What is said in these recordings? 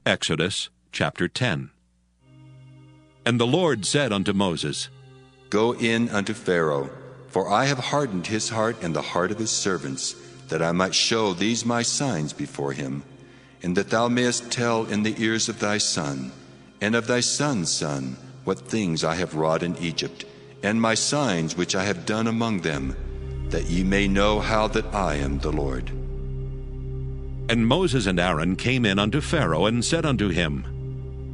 Exodus chapter 10. And the Lord said unto Moses, Go in unto Pharaoh, for I have hardened his heart and the heart of his servants, that I might show these my signs before him, and that thou mayest tell in the ears of thy son, and of thy son's son, what things I have wrought in Egypt, and my signs which I have done among them, that ye may know how that I am the Lord. And Moses and Aaron came in unto Pharaoh, and said unto him,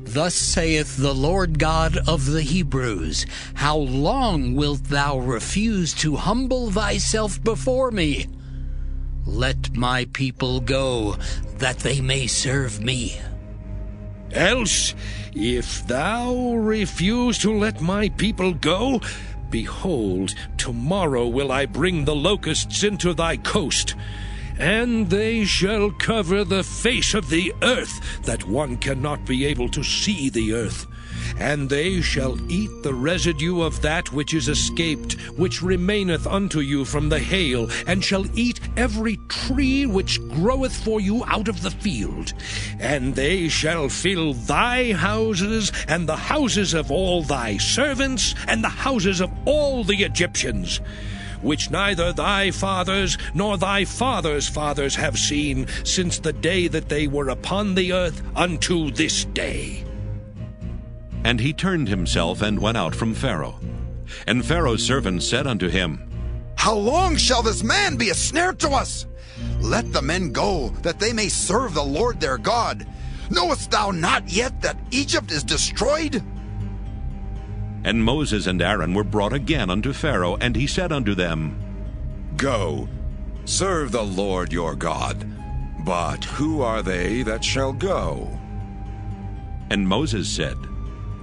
Thus saith the Lord God of the Hebrews, How long wilt thou refuse to humble thyself before me? Let my people go, that they may serve me. Else, if thou refuse to let my people go, behold, tomorrow will I bring the locusts into thy coast, and they shall cover the face of the earth, that one cannot be able to see the earth. And they shall eat the residue of that which is escaped, which remaineth unto you from the hail, and shall eat every tree which groweth for you out of the field. And they shall fill thy houses, and the houses of all thy servants, and the houses of all the Egyptians, which neither thy fathers nor thy fathers' fathers have seen, since the day that they were upon the earth unto this day. And he turned himself and went out from Pharaoh. And Pharaoh's servants said unto him, How long shall this man be a snare to us? Let the men go, that they may serve the Lord their God. Knowest thou not yet that Egypt is destroyed? And Moses and Aaron were brought again unto Pharaoh, and he said unto them, Go, serve the Lord your God. But who are they that shall go? And Moses said,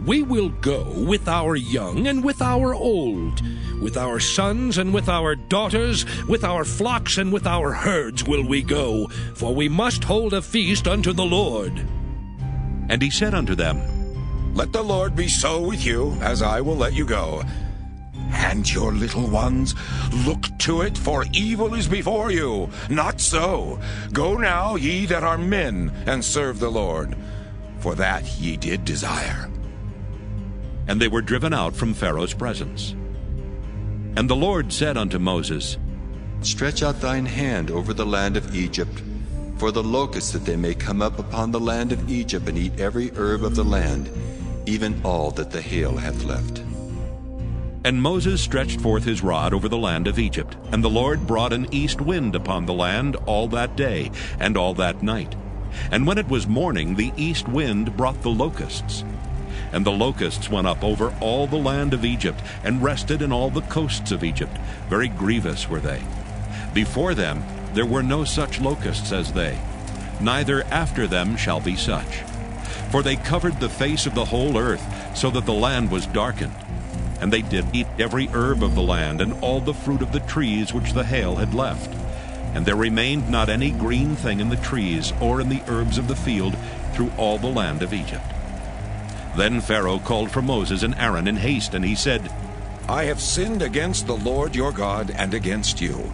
We will go with our young and with our old, with our sons and with our daughters, with our flocks and with our herds will we go, for we must hold a feast unto the Lord. And he said unto them, Let the Lord be so with you, as I will let you go. And your little ones, look to it, for evil is before you. Not so. Go now, ye that are men, and serve the Lord, for that ye did desire. And they were driven out from Pharaoh's presence. And the Lord said unto Moses, Stretch out thine hand over the land of Egypt, for the locusts, that they may come up upon the land of Egypt, and eat every herb of the land, even all that the hail hath left. And Moses stretched forth his rod over the land of Egypt, and the Lord brought an east wind upon the land all that day and all that night. And when it was morning, the east wind brought the locusts. And the locusts went up over all the land of Egypt, and rested in all the coasts of Egypt. Very grievous were they. Before them there were no such locusts as they, neither after them shall be such. For they covered the face of the whole earth, so that the land was darkened. And they did eat every herb of the land, and all the fruit of the trees which the hail had left. And there remained not any green thing in the trees, or in the herbs of the field, through all the land of Egypt. Then Pharaoh called for Moses and Aaron in haste, and he said, I have sinned against the Lord your God, and against you.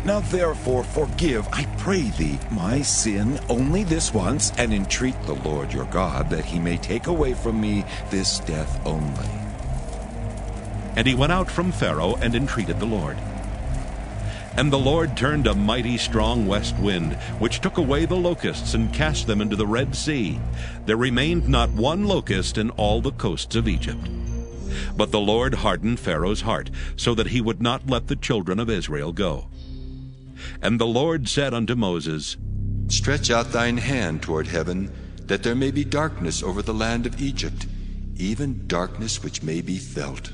Now therefore forgive, I pray thee, my sin only this once, and entreat the Lord your God, that he may take away from me this death only. And he went out from Pharaoh, and entreated the Lord. And the Lord turned a mighty strong west wind, which took away the locusts, and cast them into the Red Sea. There remained not one locust in all the coasts of Egypt. But the Lord hardened Pharaoh's heart, so that he would not let the children of Israel go. And the Lord said unto Moses, Stretch out thine hand toward heaven, that there may be darkness over the land of Egypt, even darkness which may be felt.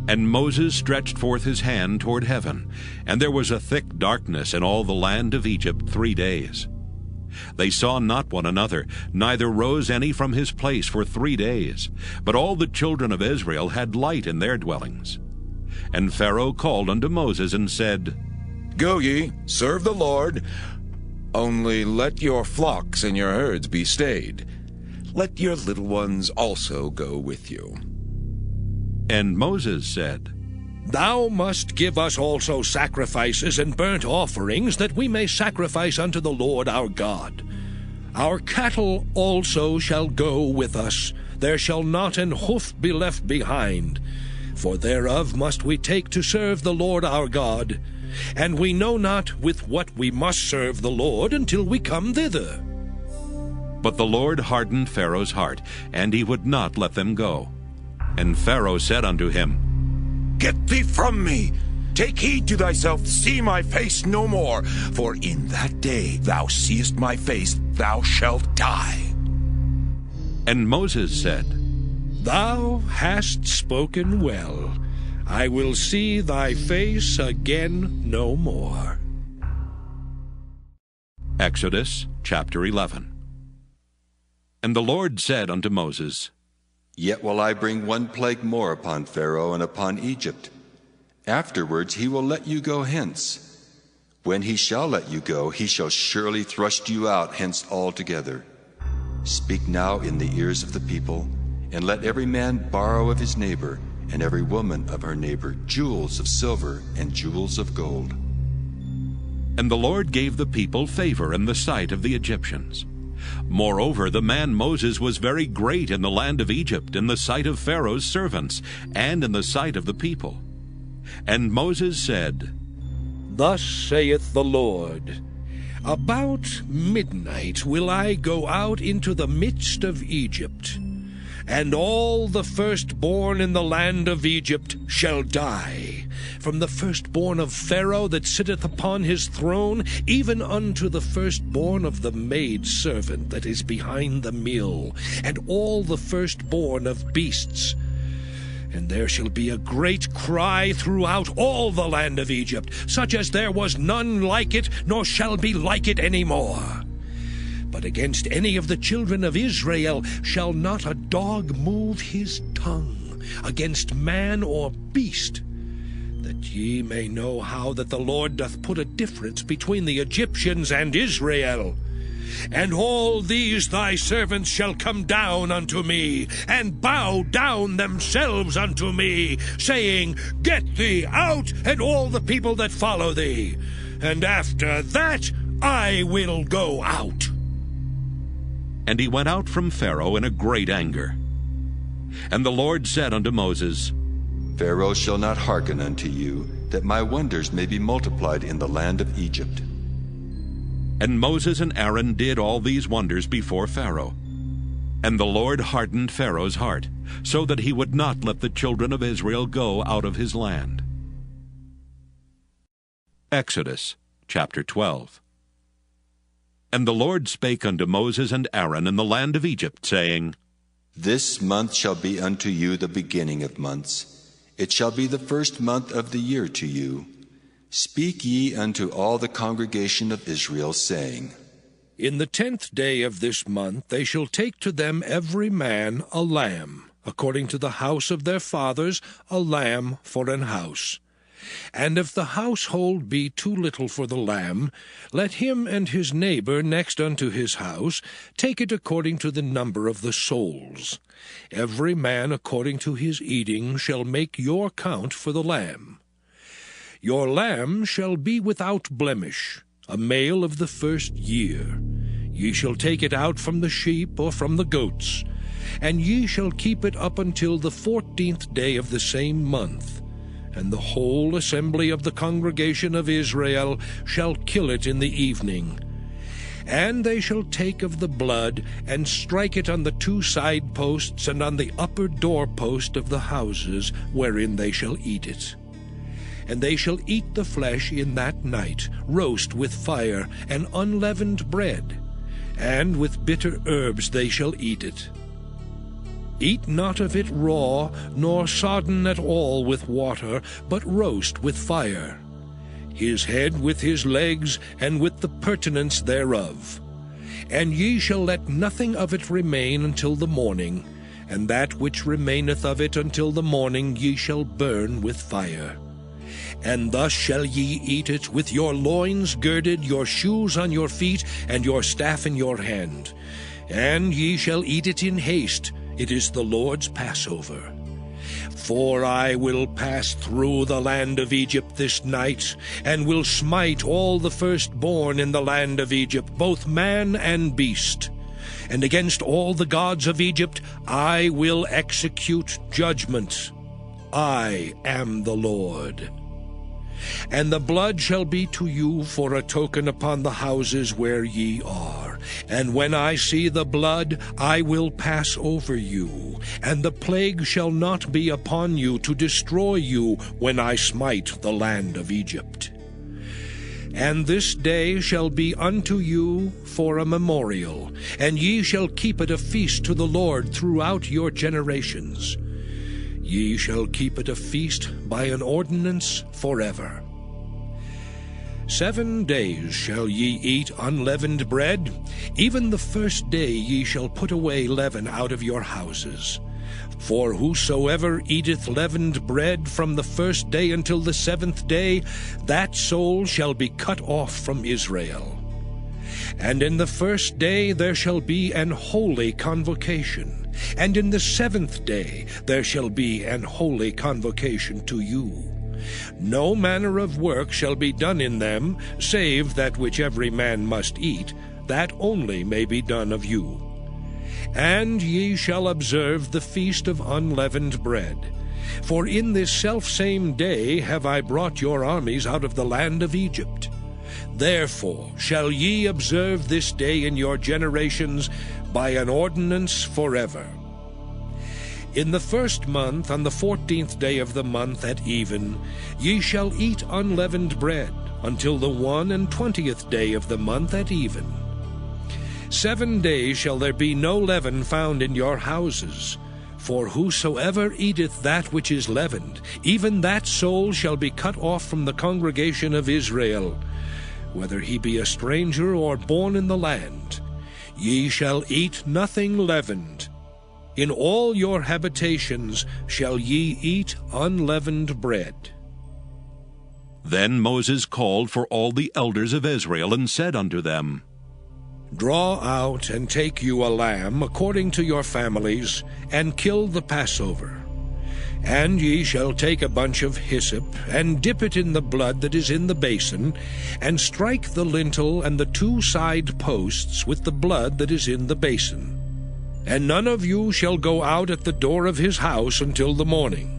And Moses stretched forth his hand toward heaven, and there was a thick darkness in all the land of Egypt 3 days. They saw not one another, neither rose any from his place for 3 days. But all the children of Israel had light in their dwellings. And Pharaoh called unto Moses, and said, Go ye, serve the Lord, only let your flocks and your herds be stayed. Let your little ones also go with you. And Moses said, Thou must give us also sacrifices and burnt offerings, that we may sacrifice unto the Lord our God. Our cattle also shall go with us. There shall not an hoof be left behind. For thereof must we take to serve the Lord our God. And we know not with what we must serve the Lord until we come thither. But the Lord hardened Pharaoh's heart, and he would not let them go. And Pharaoh said unto him, Get thee from me! Take heed to thyself, see my face no more, for in that day thou seest my face, thou shalt die. And Moses said, Thou hast spoken well. I will see thy face again no more. Exodus chapter 11. And the Lord said unto Moses, Yet will I bring one plague more upon Pharaoh and upon Egypt. Afterwards he will let you go hence. When he shall let you go, he shall surely thrust you out hence altogether. Speak now in the ears of the people, and let every man borrow of his neighbor, and every woman of her neighbor, jewels of silver and jewels of gold. And the Lord gave the people favor in the sight of the Egyptians. Moreover, the man Moses was very great in the land of Egypt, in the sight of Pharaoh's servants, and in the sight of the people. And Moses said, Thus saith the Lord, About midnight will I go out into the midst of Egypt, and all the firstborn in the land of Egypt shall die, from the firstborn of Pharaoh that sitteth upon his throne, even unto the firstborn of the maidservant that is behind the mill, and all the firstborn of beasts. And there shall be a great cry throughout all the land of Egypt, such as there was none like it, nor shall be like it any more. But against any of the children of Israel shall not a dog move his tongue, against man or beast, that ye may know how that the Lord doth put a difference between the Egyptians and Israel. And all these thy servants shall come down unto me, and bow down themselves unto me, saying, Get thee out, and all the people that follow thee. And after that I will go out. And he went out from Pharaoh in a great anger. And the Lord said unto Moses, Pharaoh shall not hearken unto you, that my wonders may be multiplied in the land of Egypt. And Moses and Aaron did all these wonders before Pharaoh. And the Lord hardened Pharaoh's heart, so that he would not let the children of Israel go out of his land. Exodus chapter 12. And the Lord spake unto Moses and Aaron in the land of Egypt, saying, This month shall be unto you the beginning of months. It shall be the first month of the year to you. Speak ye unto all the congregation of Israel, saying, In the 10th day of this month they shall take to them every man a lamb, according to the house of their fathers, a lamb for an house. And if the household be too little for the lamb, let him and his neighbor next unto his house take it according to the number of the souls. Every man according to his eating shall make your count for the lamb. Your lamb shall be without blemish, a male of the first year. Ye shall take it out from the sheep or from the goats, and ye shall keep it up until the 14th day of the same month. And the whole assembly of the congregation of Israel shall kill it in the evening. And they shall take of the blood, and strike it on the 2 side posts and on the upper doorpost of the houses wherein they shall eat it. And they shall eat the flesh in that night, roast with fire, and unleavened bread, and with bitter herbs they shall eat it. Eat not of it raw, nor sodden at all with water, but roast with fire, his head with his legs, and with the purtenance thereof. And ye shall let nothing of it remain until the morning, and that which remaineth of it until the morning ye shall burn with fire. And thus shall ye eat it, with your loins girded, your shoes on your feet, and your staff in your hand. And ye shall eat it in haste. It is the Lord's Passover. For I will pass through the land of Egypt this night, and will smite all the firstborn in the land of Egypt, both man and beast. and against all the gods of Egypt I will execute judgment. I am the Lord. And the blood shall be to you for a token upon the houses where ye are. And when I see the blood, I will pass over you, and the plague shall not be upon you to destroy you when I smite the land of Egypt. And this day shall be unto you for a memorial, and ye shall keep it a feast to the Lord throughout your generations. Ye shall keep it a feast by an ordinance forever. 7 days shall ye eat unleavened bread. Even the first day ye shall put away leaven out of your houses. For whosoever eateth leavened bread from the first day until the 7th day, that soul shall be cut off from Israel. And in the first day there shall be an holy convocation. And in the 7th day there shall be an holy convocation to you. No manner of work shall be done in them, save that which every man must eat, that only may be done of you. And ye shall observe the feast of unleavened bread. For in this selfsame day have I brought your armies out of the land of Egypt. Therefore shall ye observe this day in your generations by an ordinance forever. In the 1st month, on the 14th day of the month at even, ye shall eat unleavened bread, until the 21st day of the month at even. 7 days shall there be no leaven found in your houses. For whosoever eateth that which is leavened, even that soul shall be cut off from the congregation of Israel, whether he be a stranger or born in the land. Ye shall eat nothing leavened. In all your habitations shall ye eat unleavened bread. Then Moses called for all the elders of Israel, and said unto them, Draw out and take you a lamb according to your families, and kill the Passover. And ye shall take a bunch of hyssop, and dip it in the blood that is in the basin, and strike the lintel and the 2 side posts with the blood that is in the basin. And none of you shall go out at the door of his house until the morning.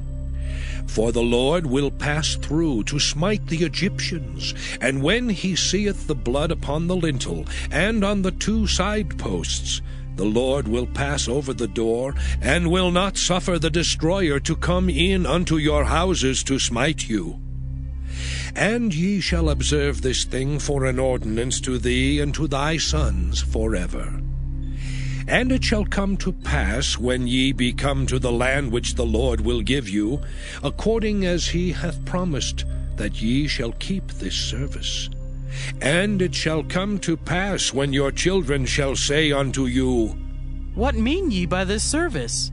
For the Lord will pass through to smite the Egyptians, and when he seeth the blood upon the lintel and on the 2 side posts, the Lord will pass over the door, and will not suffer the destroyer to come in unto your houses to smite you. And ye shall observe this thing for an ordinance to thee and to thy sons forever. And it shall come to pass, when ye be come to the land which the Lord will give you, according as he hath promised, that ye shall keep this service. And it shall come to pass, when your children shall say unto you, What mean ye by this service?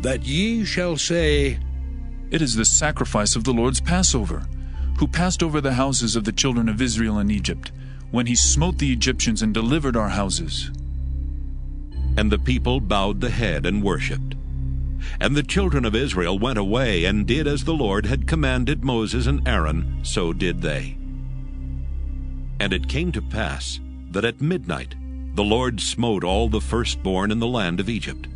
That ye shall say, It is the sacrifice of the Lord's Passover, who passed over the houses of the children of Israel in Egypt, when he smote the Egyptians and delivered our houses. And the people bowed the head and worshipped. And the children of Israel went away, and did as the Lord had commanded Moses and Aaron, so did they. And it came to pass that at midnight the Lord smote all the firstborn in the land of Egypt,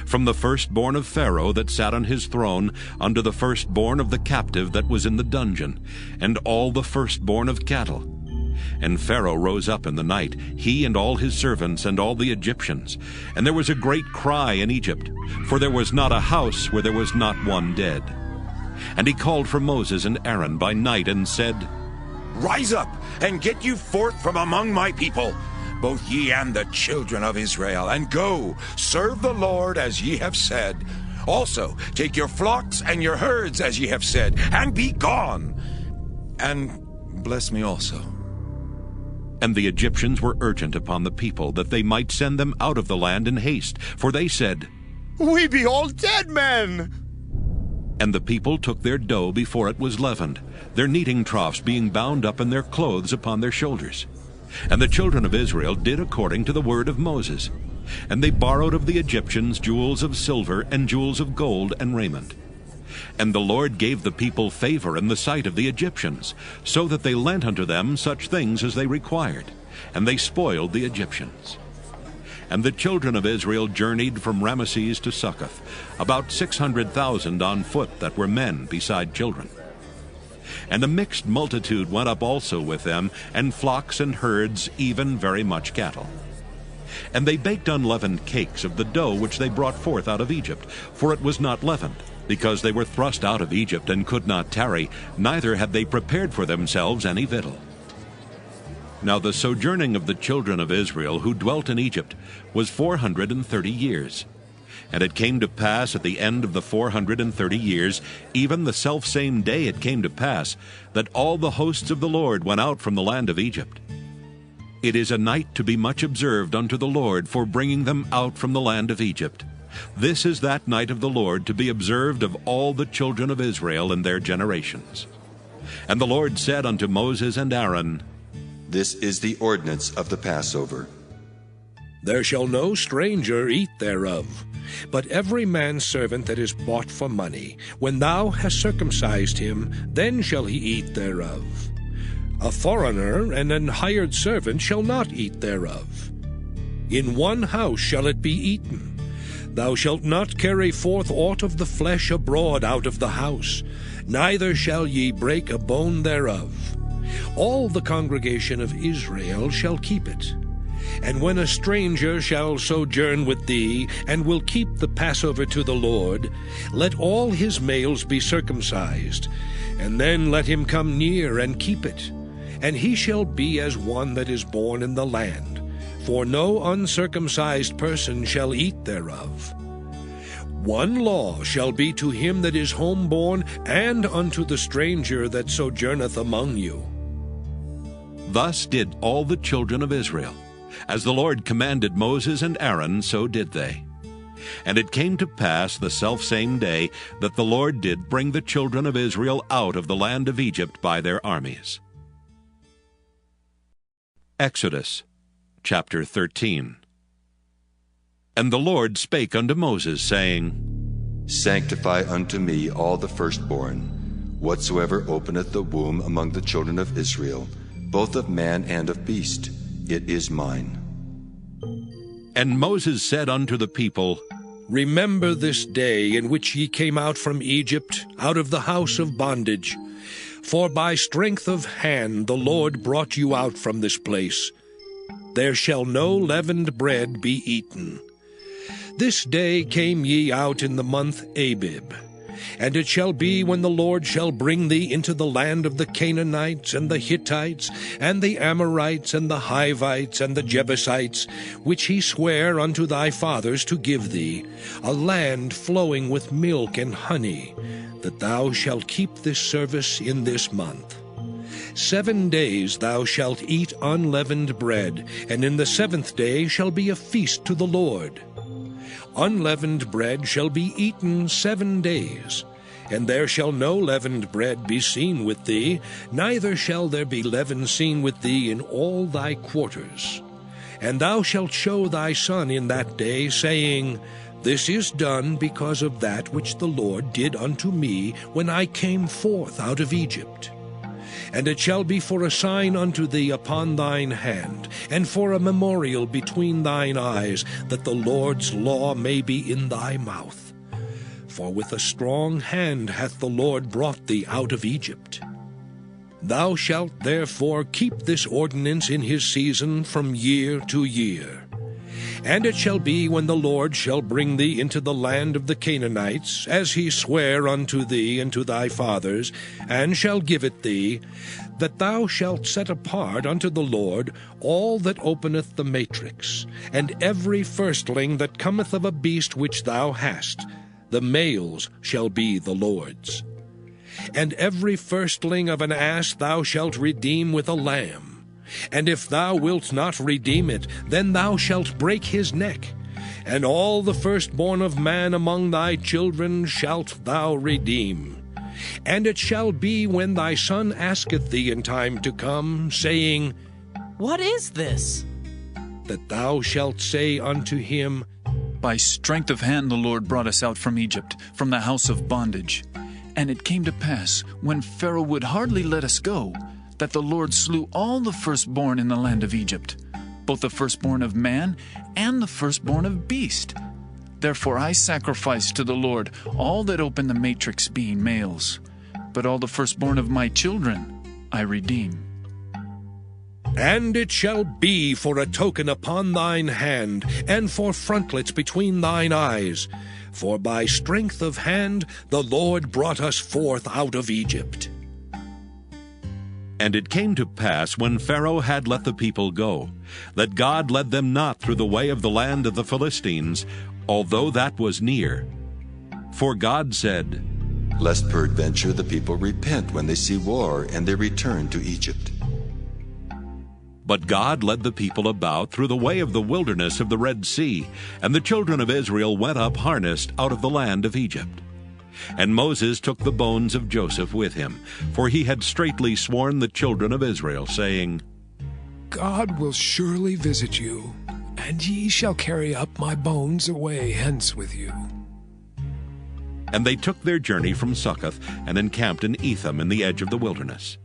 from the firstborn of Pharaoh that sat on his throne, unto the firstborn of the captive that was in the dungeon, and all the firstborn of cattle. And Pharaoh rose up in the night, he and all his servants and all the Egyptians. And there was a great cry in Egypt, for there was not a house where there was not one dead. And he called for Moses and Aaron by night, and said, Rise up, and get you forth from among my people, both ye and the children of Israel, and go, serve the Lord as ye have said. Also take your flocks and your herds as ye have said, and be gone. And bless me also. And the Egyptians were urgent upon the people, that they might send them out of the land in haste. For they said, We be all dead men. And the people took their dough before it was leavened, their kneading troughs being bound up in their clothes upon their shoulders. And the children of Israel did according to the word of Moses. And they borrowed of the Egyptians jewels of silver and jewels of gold and raiment. And the Lord gave the people favor in the sight of the Egyptians, so that they lent unto them such things as they required, and they spoiled the Egyptians. And the children of Israel journeyed from Ramesses to Succoth, about 600,000 on foot that were men beside children. And a mixed multitude went up also with them, and flocks and herds, even very much cattle. And they baked unleavened cakes of the dough which they brought forth out of Egypt, for it was not leavened, because they were thrust out of Egypt and could not tarry, neither had they prepared for themselves any victual. Now the sojourning of the children of Israel who dwelt in Egypt was 430 years. And it came to pass at the end of the 430 years, even the selfsame day it came to pass, that all the hosts of the Lord went out from the land of Egypt. It is a night to be much observed unto the Lord for bringing them out from the land of Egypt. This is that night of the Lord to be observed of all the children of Israel in their generations. And the Lord said unto Moses and Aaron, This is the ordinance of the Passover. There shall no stranger eat thereof, but every man's servant that is bought for money, when thou hast circumcised him, then shall he eat thereof. A foreigner and an hired servant shall not eat thereof. In one house shall it be eaten. Thou shalt not carry forth aught of the flesh abroad out of the house, neither shall ye break a bone thereof. All the congregation of Israel shall keep it. And when a stranger shall sojourn with thee, and will keep the Passover to the Lord, let all his males be circumcised, and then let him come near and keep it. And he shall be as one that is born in the land, for no uncircumcised person shall eat thereof. One law shall be to him that is homeborn, and unto the stranger that sojourneth among you. Thus did all the children of Israel. As the Lord commanded Moses and Aaron, so did they. And it came to pass the selfsame day that the Lord did bring the children of Israel out of the land of Egypt by their armies. Exodus chapter 13. And the Lord spake unto Moses, saying, Sanctify unto me all the firstborn, whatsoever openeth the womb among the children of Israel, both of man and of beast, it is mine. And Moses said unto the people, Remember this day in which ye came out from Egypt, out of the house of bondage. For by strength of hand the Lord brought you out from this place. There shall no leavened bread be eaten. This day came ye out in the month Abib. And it shall be when the Lord shall bring thee into the land of the Canaanites, and the Hittites, and the Amorites, and the Hivites, and the Jebusites, which he sware unto thy fathers to give thee, a land flowing with milk and honey, that thou shalt keep this service in this month. 7 days thou shalt eat unleavened bread, and in the 7th day shall be a feast to the Lord. Unleavened bread shall be eaten 7 days, and there shall no leavened bread be seen with thee, neither shall there be leaven seen with thee in all thy quarters. And thou shalt show thy son in that day, saying, This is done because of that which the Lord did unto me when I came forth out of Egypt. And it shall be for a sign unto thee upon thine hand, and for a memorial between thine eyes, that the Lord's law may be in thy mouth. For with a strong hand hath the Lord brought thee out of Egypt. Thou shalt therefore keep this ordinance in his season from year to year. And it shall be when the Lord shall bring thee into the land of the Canaanites, as he sware unto thee and to thy fathers, and shall give it thee, that thou shalt set apart unto the Lord all that openeth the matrix, and every firstling that cometh of a beast which thou hast, the males shall be the Lord's. And every firstling of an ass thou shalt redeem with a lamb. And if thou wilt not redeem it, then thou shalt break his neck. And all the firstborn of man among thy children shalt thou redeem. And it shall be when thy son asketh thee in time to come, saying, What is this? That thou shalt say unto him, By strength of hand the Lord brought us out from Egypt, from the house of bondage. And it came to pass, when Pharaoh would hardly let us go, that the Lord slew all the firstborn in the land of Egypt, both the firstborn of man and the firstborn of beast. Therefore I sacrifice to the Lord all that open the matrix, being males. But all the firstborn of my children I redeem. And it shall be for a token upon thine hand, and for frontlets between thine eyes. For by strength of hand the Lord brought us forth out of Egypt. And it came to pass, when Pharaoh had let the people go, that God led them not through the way of the land of the Philistines, although that was near. For God said, Lest peradventure the people repent when they see war, and they return to Egypt. But God led the people about through the way of the wilderness of the Red Sea, and the children of Israel went up harnessed out of the land of Egypt. And Moses took the bones of Joseph with him, for he had straitly sworn the children of Israel, saying, God will surely visit you, and ye shall carry up my bones away hence with you. And they took their journey from Succoth, and encamped in Etham in the edge of the wilderness.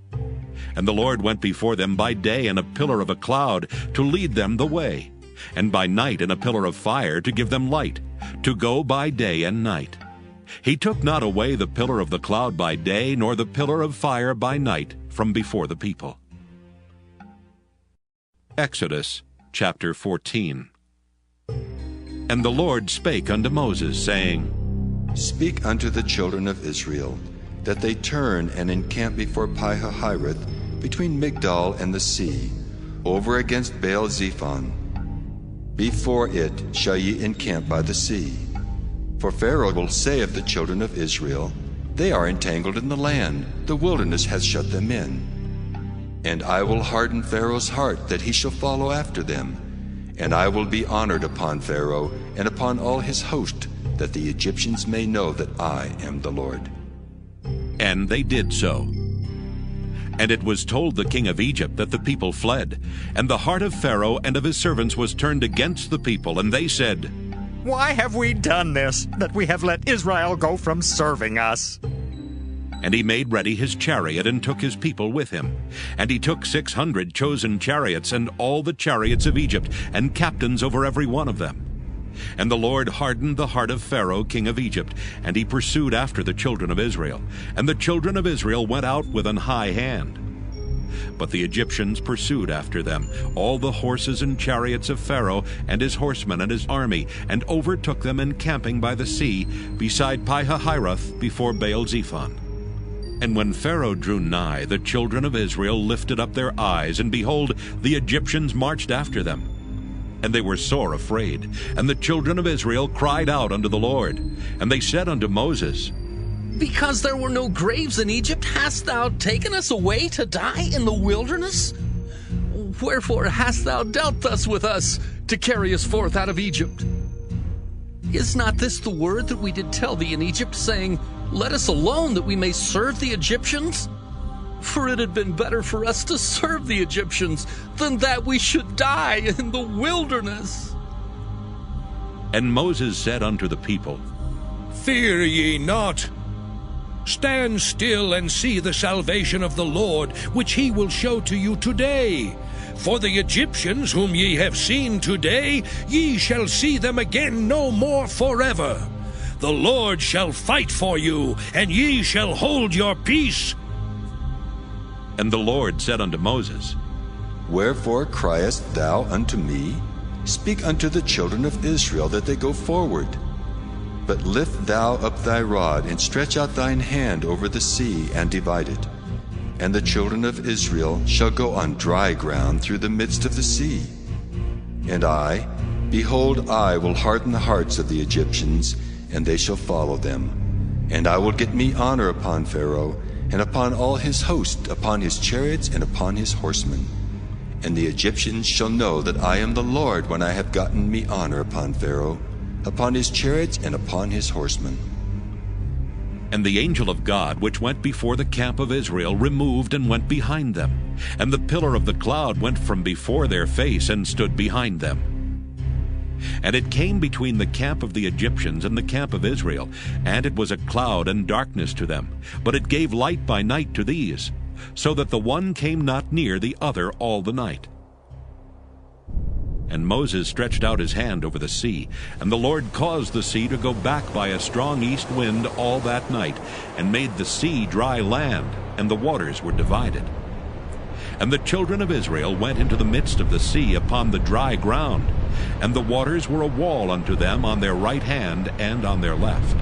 And the Lord went before them by day in a pillar of a cloud, to lead them the way, and by night in a pillar of fire, to give them light, to go by day and night. He took not away the pillar of the cloud by day, nor the pillar of fire by night from before the people. Exodus chapter 14. And the Lord spake unto Moses, saying, Speak unto the children of Israel, that they turn and encamp before Pi-hahiroth, between Migdol and the sea, over against Baal-zephon. Before it shall ye encamp by the sea. For Pharaoh will say of the children of Israel, They are entangled in the land, the wilderness hath shut them in. And I will harden Pharaoh's heart, that he shall follow after them. And I will be honored upon Pharaoh, and upon all his host, that the Egyptians may know that I am the Lord. And they did so. And it was told the king of Egypt that the people fled. And the heart of Pharaoh and of his servants was turned against the people, and they said, Why have we done this, that we have let Israel go from serving us? And he made ready his chariot, and took his people with him. And he took 600 chosen chariots, and all the chariots of Egypt, and captains over every one of them. And the Lord hardened the heart of Pharaoh king of Egypt, and he pursued after the children of Israel. And the children of Israel went out with an high hand. But the Egyptians pursued after them, all the horses and chariots of Pharaoh, and his horsemen and his army, and overtook them encamping by the sea, beside Pi-hahiroth, before Baal-zephon. And when Pharaoh drew nigh, the children of Israel lifted up their eyes, and behold, the Egyptians marched after them. And they were sore afraid. And the children of Israel cried out unto the Lord. And they said unto Moses, Because there were no graves in Egypt, hast thou taken us away to die in the wilderness? Wherefore hast thou dealt thus with us, to carry us forth out of Egypt? Is not this the word that we did tell thee in Egypt, saying, Let us alone, that we may serve the Egyptians? For it had been better for us to serve the Egyptians, than that we should die in the wilderness. And Moses said unto the people, Fear ye not. Stand still and see the salvation of the Lord, which he will show to you today. For the Egyptians whom ye have seen today, ye shall see them again no more forever. The Lord shall fight for you, and ye shall hold your peace. And the Lord said unto Moses, Wherefore criest thou unto me? Speak unto the children of Israel, that they go forward. But lift thou up thy rod, and stretch out thine hand over the sea, and divide it. And the children of Israel shall go on dry ground through the midst of the sea. And I, behold, I will harden the hearts of the Egyptians, and they shall follow them. And I will get me honor upon Pharaoh, and upon all his host, upon his chariots, and upon his horsemen. And the Egyptians shall know that I am the Lord, when I have gotten me honor upon Pharaoh, upon his chariots, and upon his horsemen. And the angel of God, which went before the camp of Israel, removed and went behind them. And the pillar of the cloud went from before their face, and stood behind them. And it came between the camp of the Egyptians and the camp of Israel, and it was a cloud and darkness to them, but it gave light by night to these, so that the one came not near the other all the night. And Moses stretched out his hand over the sea, and the Lord caused the sea to go back by a strong east wind all that night, and made the sea dry land, and the waters were divided. And the children of Israel went into the midst of the sea upon the dry ground, and the waters were a wall unto them on their right hand and on their left.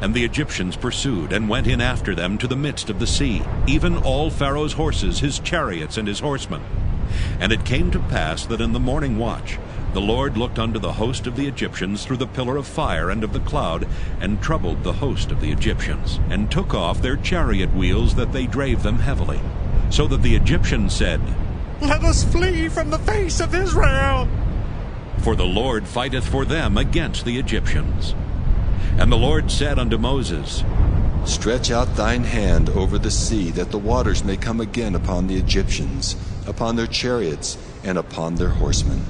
And the Egyptians pursued, and went in after them to the midst of the sea, even all Pharaoh's horses, his chariots, and his horsemen. And it came to pass that in the morning watch the Lord looked unto the host of the Egyptians through the pillar of fire and of the cloud, and troubled the host of the Egyptians, and took off their chariot wheels, that they drave them heavily. So that the Egyptians said, Let us flee from the face of Israel. For the Lord fighteth for them against the Egyptians. And the Lord said unto Moses, Stretch out thine hand over the sea, that the waters may come again upon the Egyptians, upon their chariots, and upon their horsemen.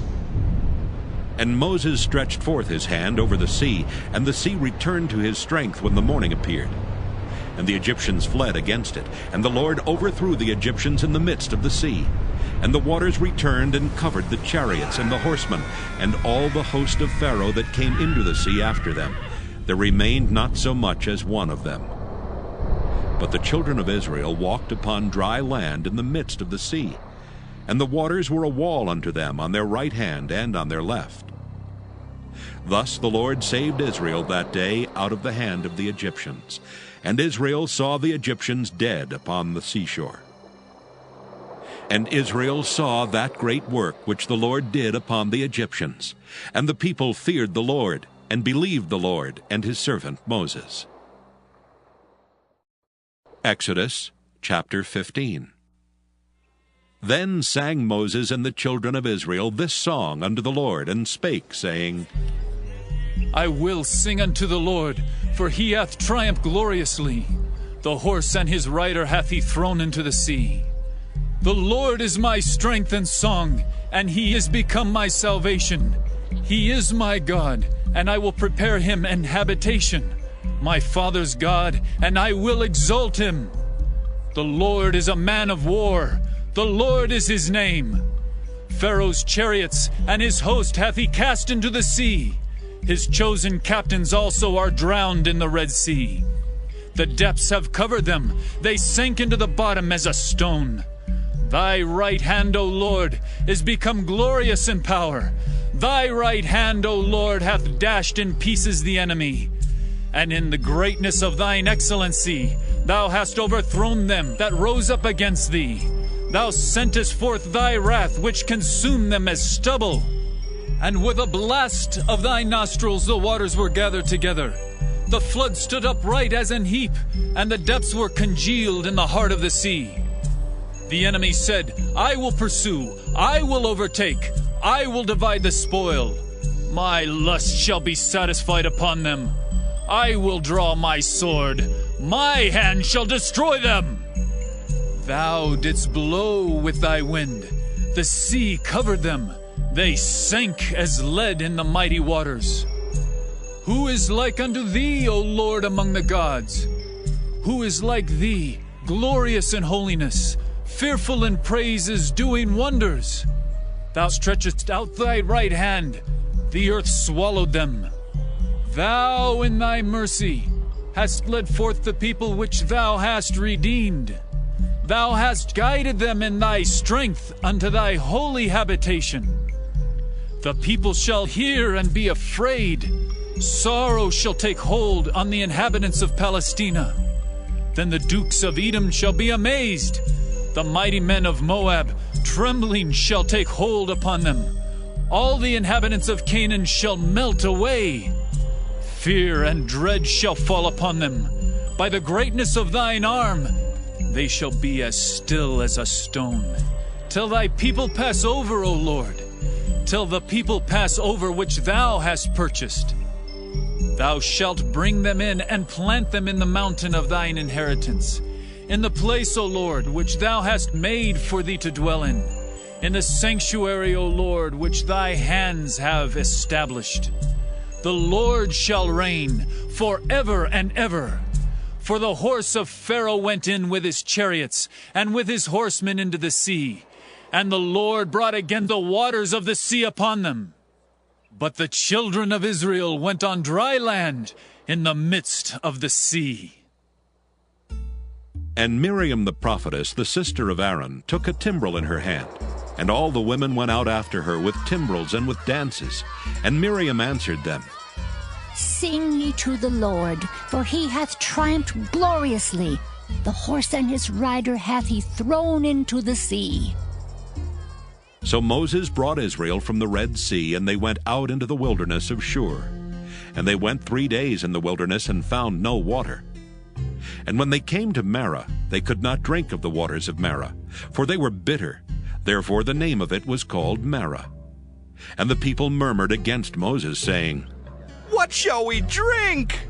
And Moses stretched forth his hand over the sea, and the sea returned to his strength when the morning appeared. And the Egyptians fled against it, and the Lord overthrew the Egyptians in the midst of the sea. And the waters returned and covered the chariots and the horsemen, and all the host of Pharaoh that came into the sea after them. There remained not so much as one of them. But the children of Israel walked upon dry land in the midst of the sea, and the waters were a wall unto them on their right hand and on their left. Thus the Lord saved Israel that day out of the hand of the Egyptians. And Israel saw the Egyptians dead upon the seashore. And Israel saw that great work which the Lord did upon the Egyptians. And the people feared the Lord, and believed the Lord and his servant Moses. Exodus chapter 15. Then sang Moses and the children of Israel this song unto the Lord, and spake, saying, I will sing unto the Lord, for he hath triumphed gloriously. The horse and his rider hath he thrown into the sea. The Lord is my strength and song, and he is become my salvation. He is my God, and I will prepare him an habitation, my father's God, and I will exalt him. The Lord is a man of war, the Lord is his name. Pharaoh's chariots and his host hath he cast into the sea. His chosen captains also are drowned in the Red Sea. The depths have covered them, they sank into the bottom as a stone. Thy right hand, O Lord, is become glorious in power. Thy right hand, O Lord, hath dashed in pieces the enemy. And in the greatness of thine excellency, thou hast overthrown them that rose up against thee. Thou sentest forth thy wrath, which consumed them as stubble. And with a blast of thy nostrils the waters were gathered together. The flood stood upright as an heap, and the depths were congealed in the heart of the sea. The enemy said, I will pursue, I will overtake, I will divide the spoil. My lust shall be satisfied upon them. I will draw my sword, my hand shall destroy them. Thou didst blow with thy wind, the sea covered them. They sank as lead in the mighty waters. Who is like unto thee, O Lord, among the gods? Who is like thee, glorious in holiness, fearful in praises, doing wonders? Thou stretchest out thy right hand, the earth swallowed them. Thou in thy mercy hast led forth the people which thou hast redeemed. Thou hast guided them in thy strength unto thy holy habitation. The people shall hear and be afraid. Sorrow shall take hold on the inhabitants of Palestina. Then the dukes of Edom shall be amazed. The mighty men of Moab, trembling, shall take hold upon them. All the inhabitants of Canaan shall melt away. Fear and dread shall fall upon them. By the greatness of thine arm, they shall be as still as a stone. Till thy people pass over, O Lord. Till the people pass over which thou hast purchased. Thou shalt bring them in and plant them in the mountain of thine inheritance, in the place, O Lord, which thou hast made for thee to dwell in the sanctuary, O Lord, which thy hands have established. The Lord shall reign forever and ever. For the horse of Pharaoh went in with his chariots and with his horsemen into the sea, and the Lord brought again the waters of the sea upon them. But the children of Israel went on dry land in the midst of the sea. And Miriam the prophetess, the sister of Aaron, took a timbrel in her hand. And all the women went out after her with timbrels and with dances. And Miriam answered them, Sing ye to the Lord, for he hath triumphed gloriously. The horse and his rider hath he thrown into the sea. So Moses brought Israel from the Red Sea, and they went out into the wilderness of Shur. And they went 3 days in the wilderness and found no water. And when they came to Marah, they could not drink of the waters of Marah, for they were bitter. Therefore the name of it was called Marah. And the people murmured against Moses, saying, What shall we drink?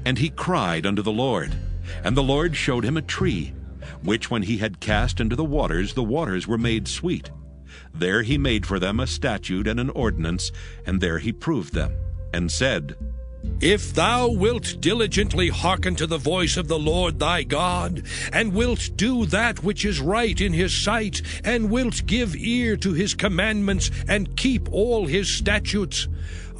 And he cried unto the Lord. And the Lord showed him a tree, which when he had cast into the waters were made sweet. There he made for them a statute and an ordinance, and there he proved them, and said, If thou wilt diligently hearken to the voice of the Lord thy God, and wilt do that which is right in his sight, and wilt give ear to his commandments, and keep all his statutes,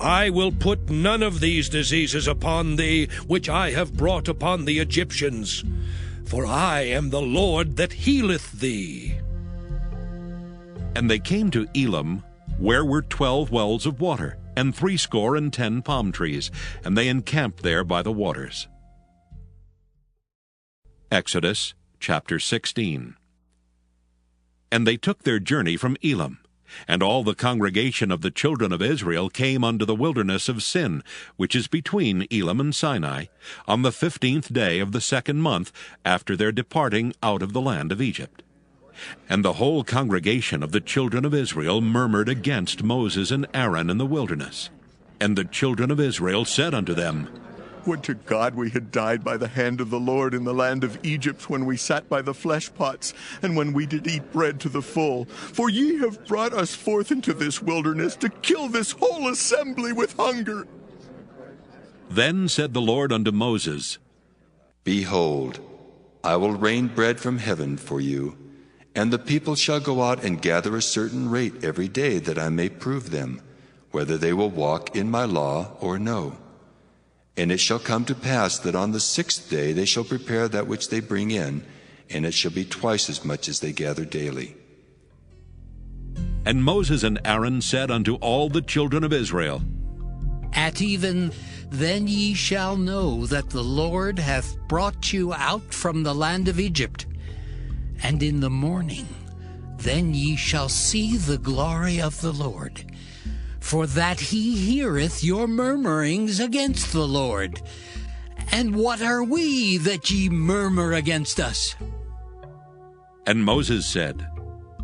I will put none of these diseases upon thee, which I have brought upon the Egyptians. For I am the Lord that healeth thee. And they came to Elim, where were 12 wells of water, and 70 palm trees, and they encamped there by the waters. Exodus chapter 16. And they took their journey from Elim, and all the congregation of the children of Israel came unto the wilderness of Sin, which is between Elim and Sinai, on the 15th day of the 2nd month after their departing out of the land of Egypt. And the whole congregation of the children of Israel murmured against Moses and Aaron in the wilderness. And the children of Israel said unto them, Would to God we had died by the hand of the Lord in the land of Egypt, when we sat by the flesh pots, and when we did eat bread to the full. For ye have brought us forth into this wilderness to kill this whole assembly with hunger. Then said the Lord unto Moses, Behold, I will rain bread from heaven for you, and the people shall go out and gather a certain rate every day, that I may prove them, whether they will walk in my law or no. And it shall come to pass that on the 6th day they shall prepare that which they bring in, and it shall be twice as much as they gather daily. And Moses and Aaron said unto all the children of Israel, At even then ye shall know that the Lord hath brought you out from the land of Egypt. And in the morning then ye shall see the glory of the Lord, for that he heareth your murmurings against the Lord. And what are we that ye murmur against us? And Moses said,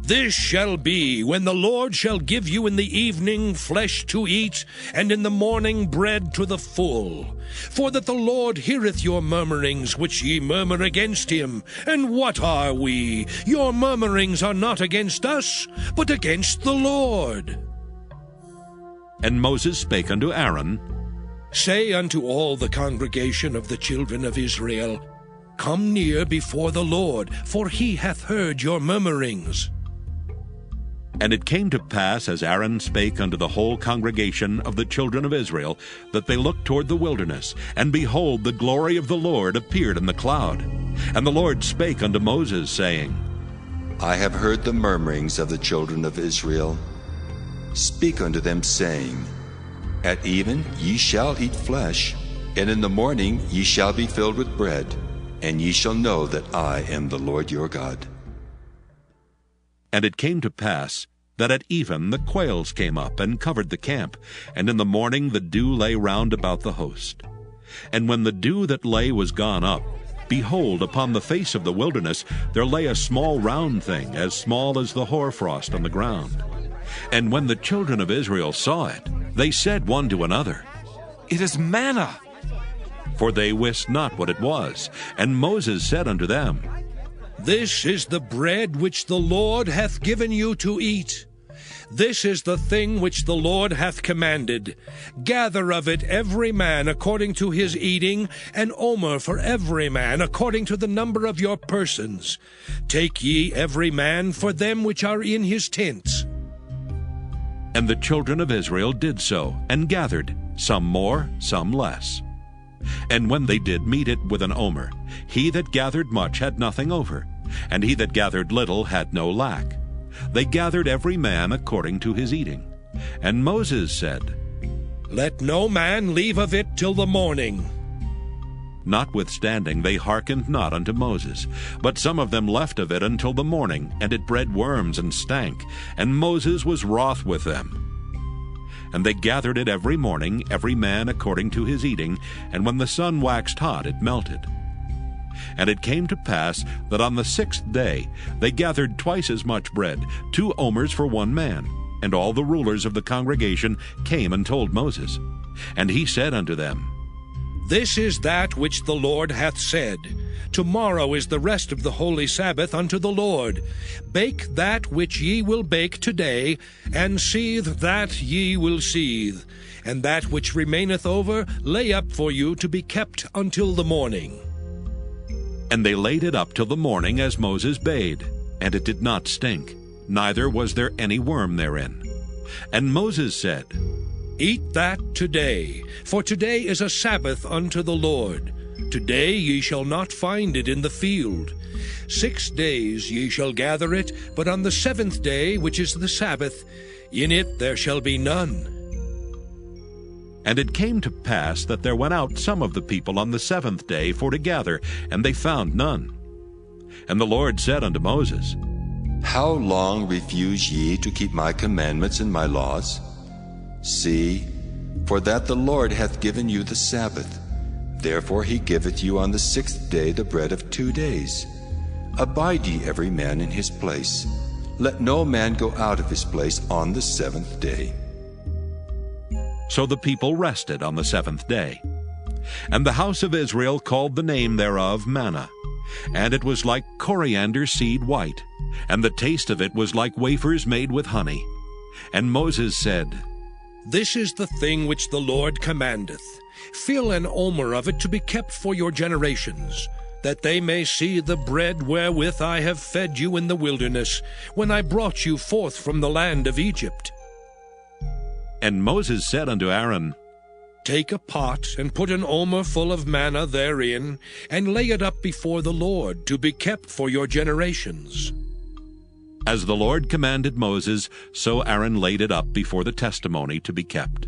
This shall be when the Lord shall give you in the evening flesh to eat, and in the morning bread to the full. For that the Lord heareth your murmurings which ye murmur against him. And what are we? Your murmurings are not against us, but against the Lord. And Moses spake unto Aaron, Say unto all the congregation of the children of Israel, Come near before the Lord, for he hath heard your murmurings. And it came to pass, as Aaron spake unto the whole congregation of the children of Israel, that they looked toward the wilderness, and behold, the glory of the Lord appeared in the cloud. And the Lord spake unto Moses, saying, I have heard the murmurings of the children of Israel. Speak unto them, saying, At even ye shall eat flesh, and in the morning ye shall be filled with bread, and ye shall know that I am the Lord your God. And it came to pass, that at even the quails came up and covered the camp, and in the morning the dew lay round about the host. And when the dew that lay was gone up, behold, upon the face of the wilderness there lay a small round thing, as small as the hoarfrost on the ground. And when the children of Israel saw it, they said one to another, It is manna. For they wist not what it was. And Moses said unto them, This is the bread which the Lord hath given you to eat. This is the thing which the Lord hath commanded. Gather of it every man according to his eating, an omer for every man according to the number of your persons. Take ye every man for them which are in his tents. And the children of Israel did so, and gathered, some more, some less. And when they did meet it with an omer, he that gathered much had nothing over, and he that gathered little had no lack. They gathered every man according to his eating. And Moses said, Let no man leave of it till the morning. Notwithstanding they hearkened not unto Moses, but some of them left of it until the morning, and it bred worms and stank, and Moses was wroth with them. And they gathered it every morning, every man according to his eating, and when the sun waxed hot, it melted. And it came to pass that on the 6th day they gathered twice as much bread, 2 omers for one man. And all the rulers of the congregation came and told Moses. And he said unto them, This is that which the Lord hath said. Tomorrow is the rest of the holy Sabbath unto the Lord. Bake that which ye will bake today, and seethe that ye will seethe. And that which remaineth over lay up for you to be kept until the morning. And they laid it up till the morning as Moses bade, and it did not stink, neither was there any worm therein. And Moses said, Eat that today, for today is a Sabbath unto the Lord. Today ye shall not find it in the field. 6 days ye shall gather it, but on the 7th day, which is the Sabbath, in it there shall be none. And it came to pass that there went out some of the people on the 7th day for to gather, and they found none. And the Lord said unto Moses, How long refuse ye to keep my commandments and my laws? See, for that the Lord hath given you the Sabbath. Therefore he giveth you on the 6th day the bread of 2 days. Abide ye every man in his place. Let no man go out of his place on the 7th day. So the people rested on the 7th day. And the house of Israel called the name thereof manna. And it was like coriander seed white, and the taste of it was like wafers made with honey. And Moses said, This is the thing which the Lord commandeth. Fill an omer of it to be kept for your generations, that they may see the bread wherewith I have fed you in the wilderness, when I brought you forth from the land of Egypt. And Moses said unto Aaron, Take a pot, and put an omer full of manna therein, and lay it up before the Lord, to be kept for your generations. As the Lord commanded Moses, so Aaron laid it up before the testimony to be kept.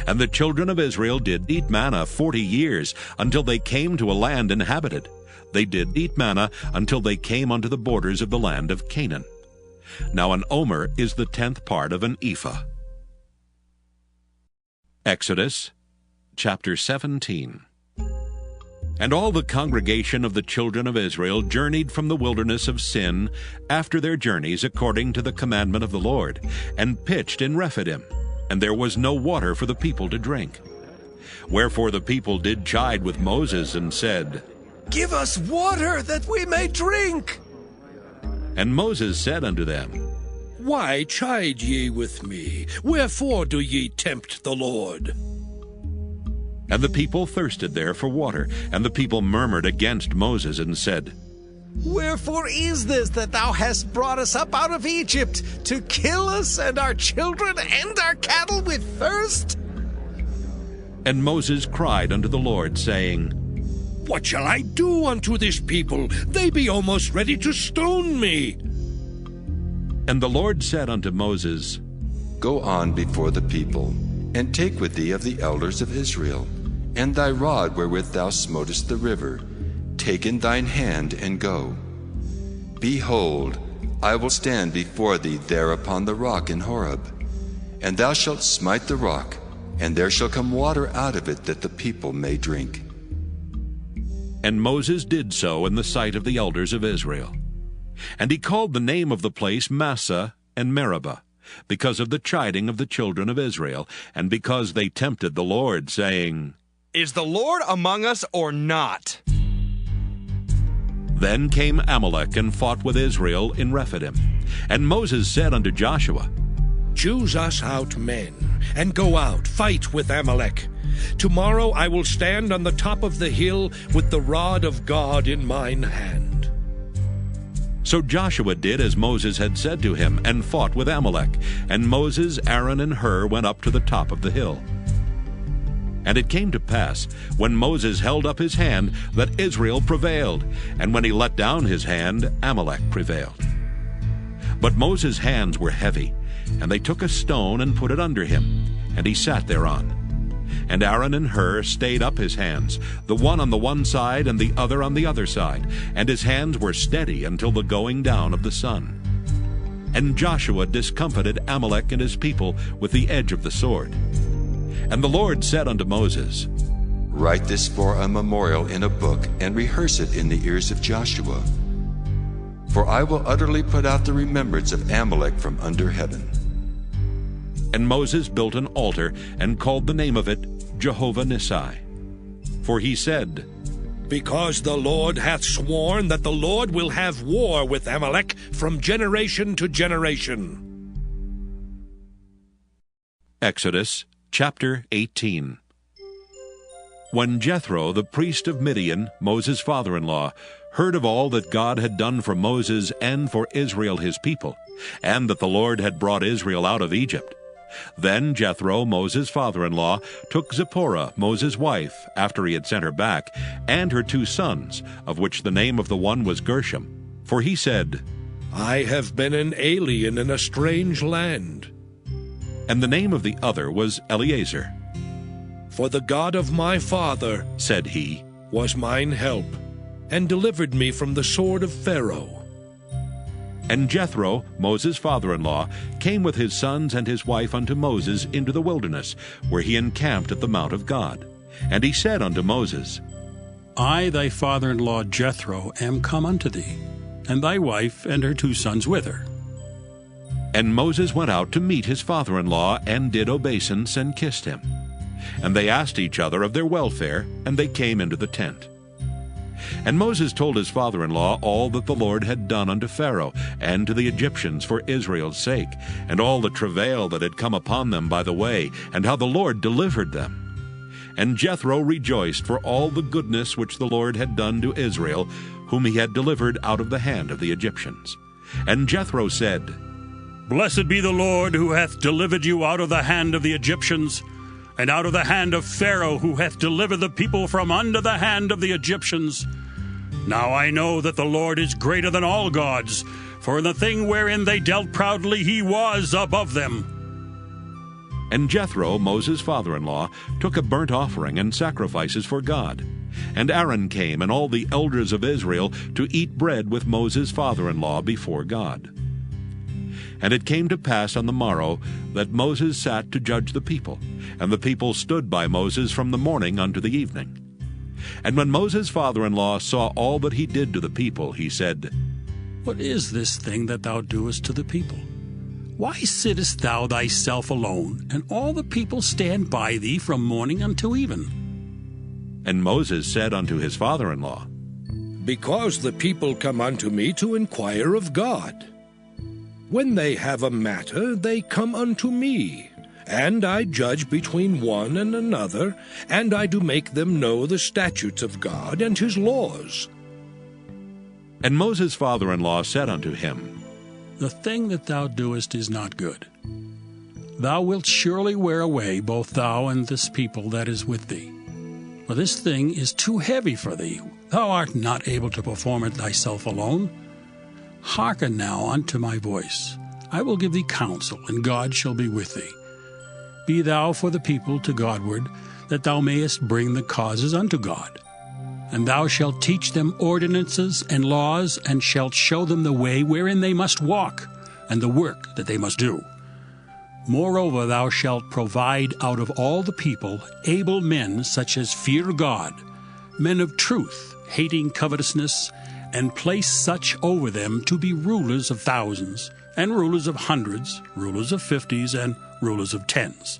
And the children of Israel did eat manna 40 years, until they came to a land inhabited. They did eat manna until they came unto the borders of the land of Canaan. Now an omer is the 10th part of an ephah. Exodus chapter 17. And all the congregation of the children of Israel journeyed from the wilderness of Sin after their journeys according to the commandment of the Lord, and pitched in Rephidim, and there was no water for the people to drink. Wherefore the people did chide with Moses, and said, Give us water that we may drink. And Moses said unto them, Why chide ye with me? Wherefore do ye tempt the Lord? And the people thirsted there for water, and the people murmured against Moses, and said, Wherefore is this that thou hast brought us up out of Egypt, to kill us and our children and our cattle with thirst? And Moses cried unto the Lord, saying, What shall I do unto this people? They be almost ready to stone me. And the Lord said unto Moses, Go on before the people, and take with thee of the elders of Israel, and thy rod wherewith thou smotest the river. Take in thine hand, and go. Behold, I will stand before thee there upon the rock in Horeb, and thou shalt smite the rock, and there shall come water out of it, that the people may drink. And Moses did so in the sight of the elders of Israel. And he called the name of the place Massah and Meribah, because of the chiding of the children of Israel, and because they tempted the Lord, saying, Is the Lord among us or not? Then came Amalek and fought with Israel in Rephidim. And Moses said unto Joshua, Choose us out men, and go out, fight with Amalek. Tomorrow I will stand on the top of the hill with the rod of God in mine hand. So Joshua did as Moses had said to him, and fought with Amalek. And Moses, Aaron, and Hur went up to the top of the hill. And it came to pass, when Moses held up his hand, that Israel prevailed, and when he let down his hand, Amalek prevailed. But Moses' hands were heavy, and they took a stone and put it under him, and he sat thereon. And Aaron and Hur stayed up his hands, the one on the one side and the other on the other side, and his hands were steady until the going down of the sun. And Joshua discomfited Amalek and his people with the edge of the sword. And the Lord said unto Moses, Write this for a memorial in a book, and rehearse it in the ears of Joshua. For I will utterly put out the remembrance of Amalek from under heaven. And Moses built an altar, and called the name of it Jehovah Nissi. For he said, Because the Lord hath sworn that the Lord will have war with Amalek from generation to generation. Exodus chapter 18. When Jethro, the priest of Midian, Moses' father-in-law, heard of all that God had done for Moses and for Israel his people, and that the Lord had brought Israel out of Egypt, then Jethro, Moses' father-in-law, took Zipporah, Moses' wife, after he had sent her back, and her 2 sons, of which the name of the one was Gershom. For he said, I have been an alien in a strange land. And the name of the other was Eleazar. For the God of my father, said he, was mine help, and delivered me from the sword of Pharaoh. And Jethro, Moses' father-in-law, came with his sons and his wife unto Moses into the wilderness, where he encamped at the mount of God. And he said unto Moses, I, thy father-in-law Jethro, am come unto thee, and thy wife and her 2 sons with her. And Moses went out to meet his father-in-law, and did obeisance, and kissed him. And they asked each other of their welfare, and they came into the tent. And Moses told his father-in-law all that the Lord had done unto Pharaoh and to the Egyptians for Israel's sake, and all the travail that had come upon them by the way, and how the Lord delivered them. And Jethro rejoiced for all the goodness which the Lord had done to Israel, whom he had delivered out of the hand of the Egyptians. And Jethro said, Blessed be the Lord, who hath delivered you out of the hand of the Egyptians, and out of the hand of Pharaoh, who hath delivered the people from under the hand of the Egyptians. Now I know that the Lord is greater than all gods, for in the thing wherein they dealt proudly he was above them. And Jethro, Moses' father-in-law, took a burnt offering and sacrifices for God. And Aaron came, and all the elders of Israel, to eat bread with Moses' father-in-law before God. And it came to pass on the morrow that Moses sat to judge the people, and the people stood by Moses from the morning unto the evening. And when Moses' father-in-law saw all that he did to the people, he said, What is this thing that thou doest to the people? Why sittest thou thyself alone, and all the people stand by thee from morning until even? And Moses said unto his father-in-law, Because the people come unto me to inquire of God. When they have a matter, they come unto me, and I judge between one and another, and I do make them know the statutes of God and his laws. And Moses' father-in-law said unto him, The thing that thou doest is not good. Thou wilt surely wear away both thou and this people that is with thee. For this thing is too heavy for thee. Thou art not able to perform it thyself alone. Hearken now unto my voice. I will give thee counsel, and God shall be with thee. Be thou for the people to Godward, that thou mayest bring the causes unto God. And thou shalt teach them ordinances and laws, and shalt show them the way wherein they must walk, and the work that they must do. Moreover, thou shalt provide out of all the people able men such as fear God, men of truth, hating covetousness, and place such over them to be rulers of thousands, and rulers of hundreds, rulers of 50s, and rulers of 10s.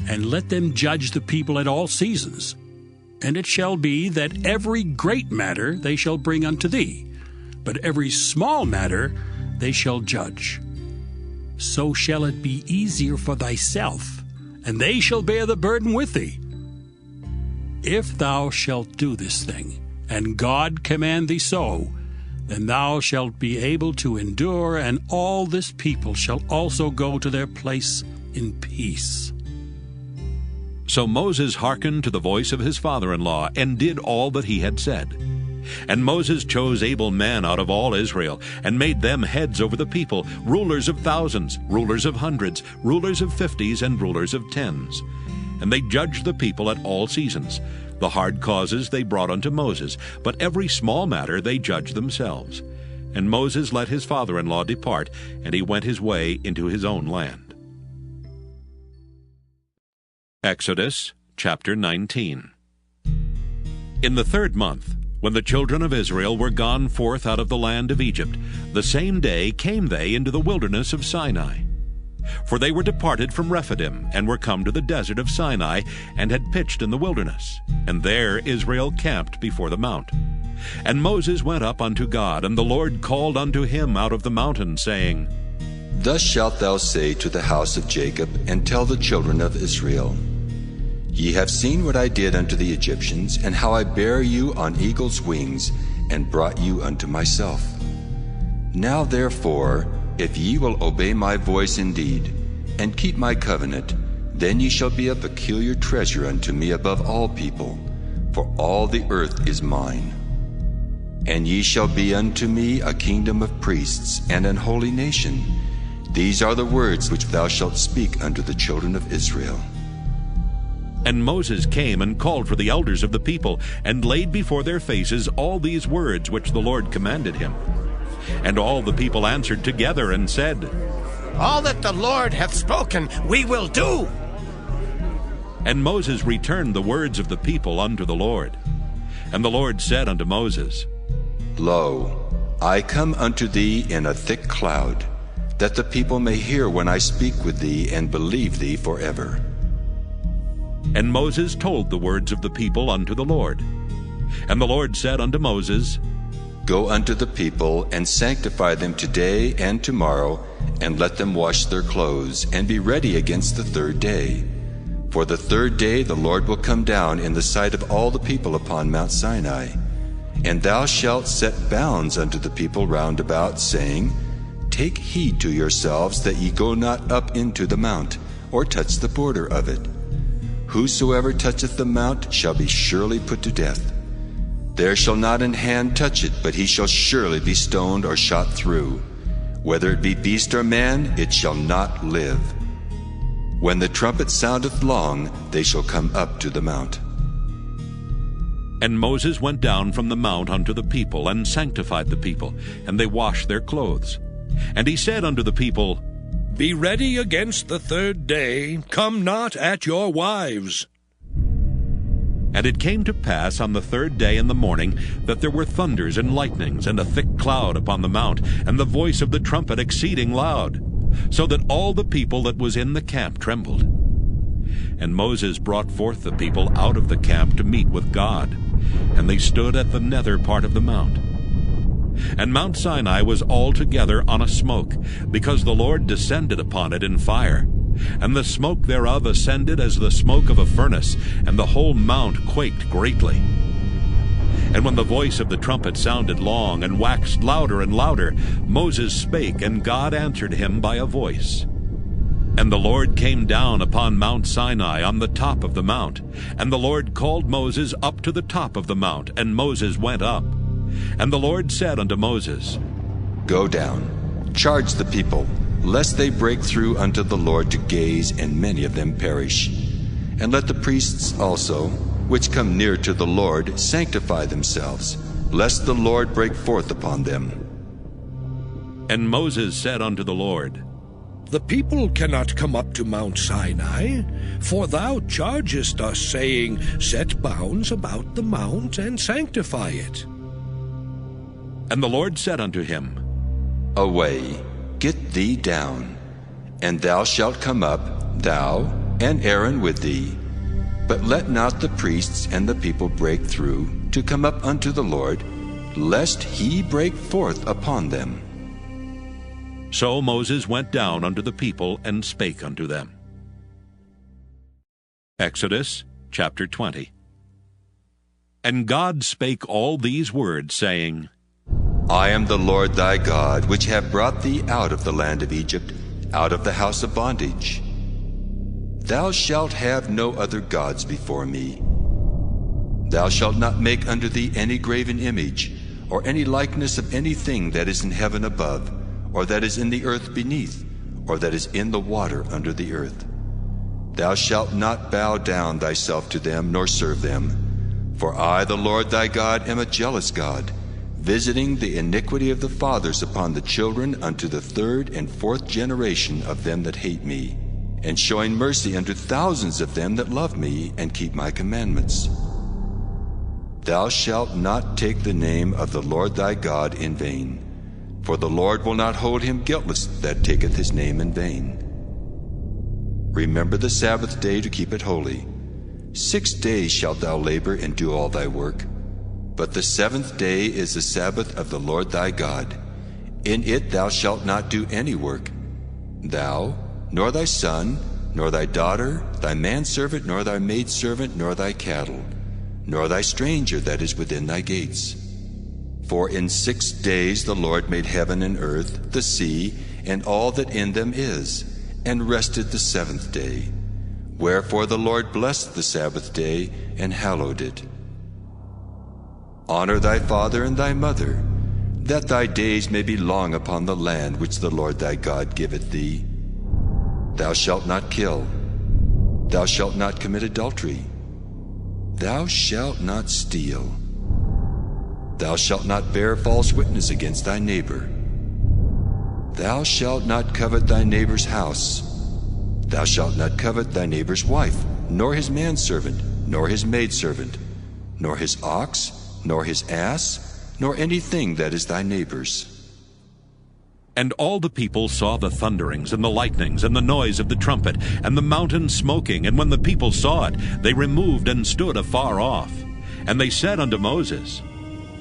And let them judge the people at all seasons. And it shall be that every great matter they shall bring unto thee, but every small matter they shall judge. so shall it be easier for thyself, and they shall bear the burden with thee. If thou shalt do this thing, and God command thee so, then thou shalt be able to endure, and all this people shall also go to their place in peace. So Moses hearkened to the voice of his father-in-law, and did all that he had said. And Moses chose able men out of all Israel, and made them heads over the people, rulers of thousands, rulers of hundreds, rulers of 50s, and rulers of 10s. And they judged the people at all seasons. The hard causes they brought unto Moses, but every small matter they judged themselves. And Moses let his father-in-law depart, and he went his way into his own land. Exodus chapter 19. In the 3rd month, when the children of Israel were gone forth out of the land of Egypt, the same day came they into the wilderness of Sinai. For they were departed from Rephidim, and were come to the desert of Sinai, and had pitched in the wilderness. And there Israel camped before the mount. And Moses went up unto God, and the Lord called unto him out of the mountain, saying, Thus shalt thou say to the house of Jacob, and tell the children of Israel, Ye have seen what I did unto the Egyptians, and how I bare you on eagle's wings, and brought you unto myself. Now therefore, if ye will obey my voice indeed, and keep my covenant, then ye shall be a peculiar treasure unto me above all people, for all the earth is mine. And ye shall be unto me a kingdom of priests, and an holy nation. These are the words which thou shalt speak unto the children of Israel. And Moses came and called for the elders of the people, and laid before their faces all these words which the Lord commanded him. And all the people answered together and said, All that the Lord hath spoken, we will do. And Moses returned the words of the people unto the Lord. And the Lord said unto Moses, Lo, I come unto thee in a thick cloud, that the people may hear when I speak with thee, and believe thee forever. And Moses told the words of the people unto the Lord. And the Lord said unto Moses, Go unto the people, and sanctify them today and tomorrow, and let them wash their clothes, and be ready against the 3rd day. For the 3rd day the Lord will come down in the sight of all the people upon Mount Sinai. And thou shalt set bounds unto the people round about, saying, Take heed to yourselves that ye go not up into the mount, or touch the border of it. Whosoever toucheth the mount shall be surely put to death. There shall not an hand touch it, but he shall surely be stoned or shot through. Whether it be beast or man, it shall not live. When the trumpet soundeth long, they shall come up to the mount. And Moses went down from the mount unto the people, and sanctified the people, and they washed their clothes. And he said unto the people, Be ready against the 3rd day, come not at your wives. And it came to pass on the 3rd day in the morning, that there were thunders and lightnings, and a thick cloud upon the mount, and the voice of the trumpet exceeding loud, so that all the people that was in the camp trembled. And Moses brought forth the people out of the camp to meet with God, and they stood at the nether part of the mount. And Mount Sinai was altogether on a smoke, because the Lord descended upon it in fire. And the smoke thereof ascended as the smoke of a furnace, and the whole mount quaked greatly. And when the voice of the trumpet sounded long, and waxed louder and louder, Moses spake, and God answered him by a voice. And the Lord came down upon Mount Sinai on the top of the mount. And the Lord called Moses up to the top of the mount, and Moses went up. And the Lord said unto Moses, Go down, charge the people, lest they break through unto the Lord to gaze, and many of them perish. And let the priests also, which come near to the Lord, sanctify themselves, lest the Lord break forth upon them. And Moses said unto the Lord, The people cannot come up to Mount Sinai, for thou chargest us, saying, Set bounds about the mount, and sanctify it. And the Lord said unto him, Away, get thee down, and thou shalt come up, thou and Aaron with thee. But let not the priests and the people break through to come up unto the Lord, lest he break forth upon them. So Moses went down unto the people and spake unto them. Exodus chapter 20. And God spake all these words, saying, I am the Lord thy God, which have brought thee out of the land of Egypt, out of the house of bondage. Thou shalt have no other gods before me. Thou shalt not make unto thee any graven image, or any likeness of anything that is in heaven above, or that is in the earth beneath, or that is in the water under the earth. Thou shalt not bow down thyself to them, nor serve them. For I, the Lord thy God, am a jealous God, visiting the iniquity of the fathers upon the children unto the third and fourth generation of them that hate me, and showing mercy unto thousands of them that love me and keep my commandments. Thou shalt not take the name of the Lord thy God in vain, for the Lord will not hold him guiltless that taketh his name in vain. Remember the Sabbath day to keep it holy. 6 days shalt thou labor and do all thy work. But the seventh day is the Sabbath of the Lord thy God. In it thou shalt not do any work, thou, nor thy son, nor thy daughter, thy manservant, nor thy maidservant, nor thy cattle, nor thy stranger that is within thy gates. For in 6 days the Lord made heaven and earth, the sea, and all that in them is, and rested the seventh day. Wherefore the Lord blessed the Sabbath day, and hallowed it. Honor thy father and thy mother, that thy days may be long upon the land which the Lord thy God giveth thee. Thou shalt not kill. Thou shalt not commit adultery. Thou shalt not steal. Thou shalt not bear false witness against thy neighbor. Thou shalt not covet thy neighbor's house. Thou shalt not covet thy neighbor's wife, nor his manservant, nor his maidservant, nor his ox, nor his ass, nor anything that is thy neighbor's. And all the people saw the thunderings, and the lightnings, and the noise of the trumpet, and the mountain smoking. And when the people saw it, they removed and stood afar off. And they said unto Moses,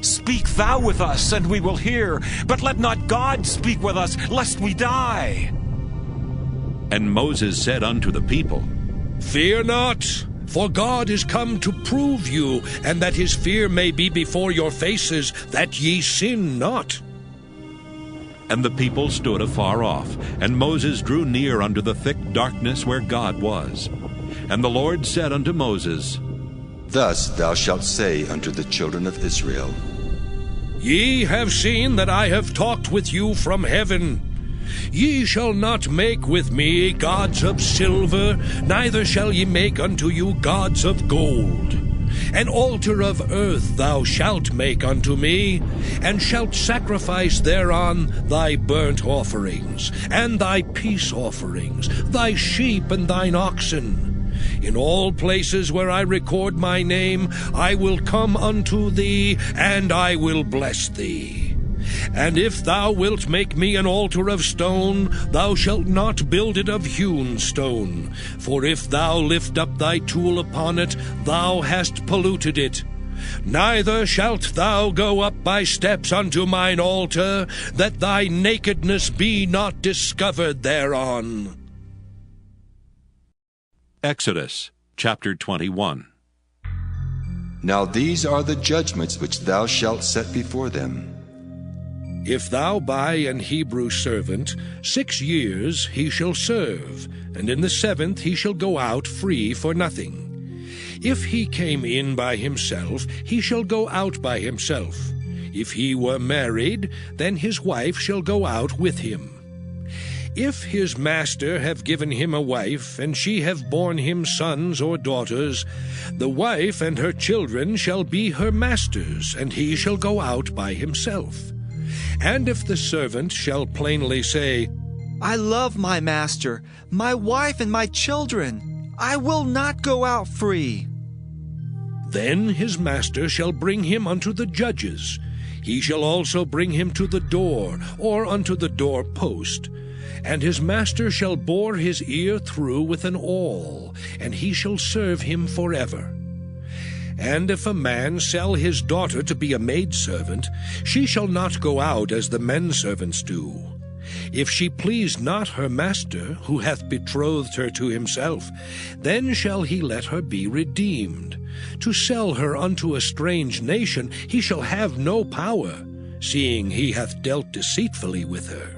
Speak thou with us, and we will hear, but let not God speak with us, lest we die. And Moses said unto the people, Fear not, for God is come to prove you, and that his fear may be before your faces, that ye sin not. And the people stood afar off, and Moses drew near unto the thick darkness where God was. And the Lord said unto Moses, Thus thou shalt say unto the children of Israel, Ye have seen that I have talked with you from heaven. Ye shall not make with me gods of silver, neither shall ye make unto you gods of gold. An altar of earth thou shalt make unto me, and shalt sacrifice thereon thy burnt offerings, and thy peace offerings, thy sheep and thine oxen. In all places where I record my name, I will come unto thee, and I will bless thee. And if thou wilt make me an altar of stone, thou shalt not build it of hewn stone. For if thou lift up thy tool upon it, thou hast polluted it. Neither shalt thou go up by steps unto mine altar, that thy nakedness be not discovered thereon. Exodus chapter 21. Now these are the judgments which thou shalt set before them. If thou buy an Hebrew servant, 6 years he shall serve, and in the 7th he shall go out free for nothing. If he came in by himself, he shall go out by himself. If he were married, then his wife shall go out with him. If his master have given him a wife, and she have borne him sons or daughters, the wife and her children shall be her master's, and he shall go out by himself. And if the servant shall plainly say, I love my master, my wife and my children, I will not go out free, then his master shall bring him unto the judges. He shall also bring him to the door, or unto the door post. And his master shall bore his ear through with an awl, and he shall serve him forever. And if a man sell his daughter to be a maidservant, she shall not go out as the men servants do. If she please not her master, who hath betrothed her to himself, then shall he let her be redeemed. To sell her unto a strange nation he shall have no power, seeing he hath dealt deceitfully with her.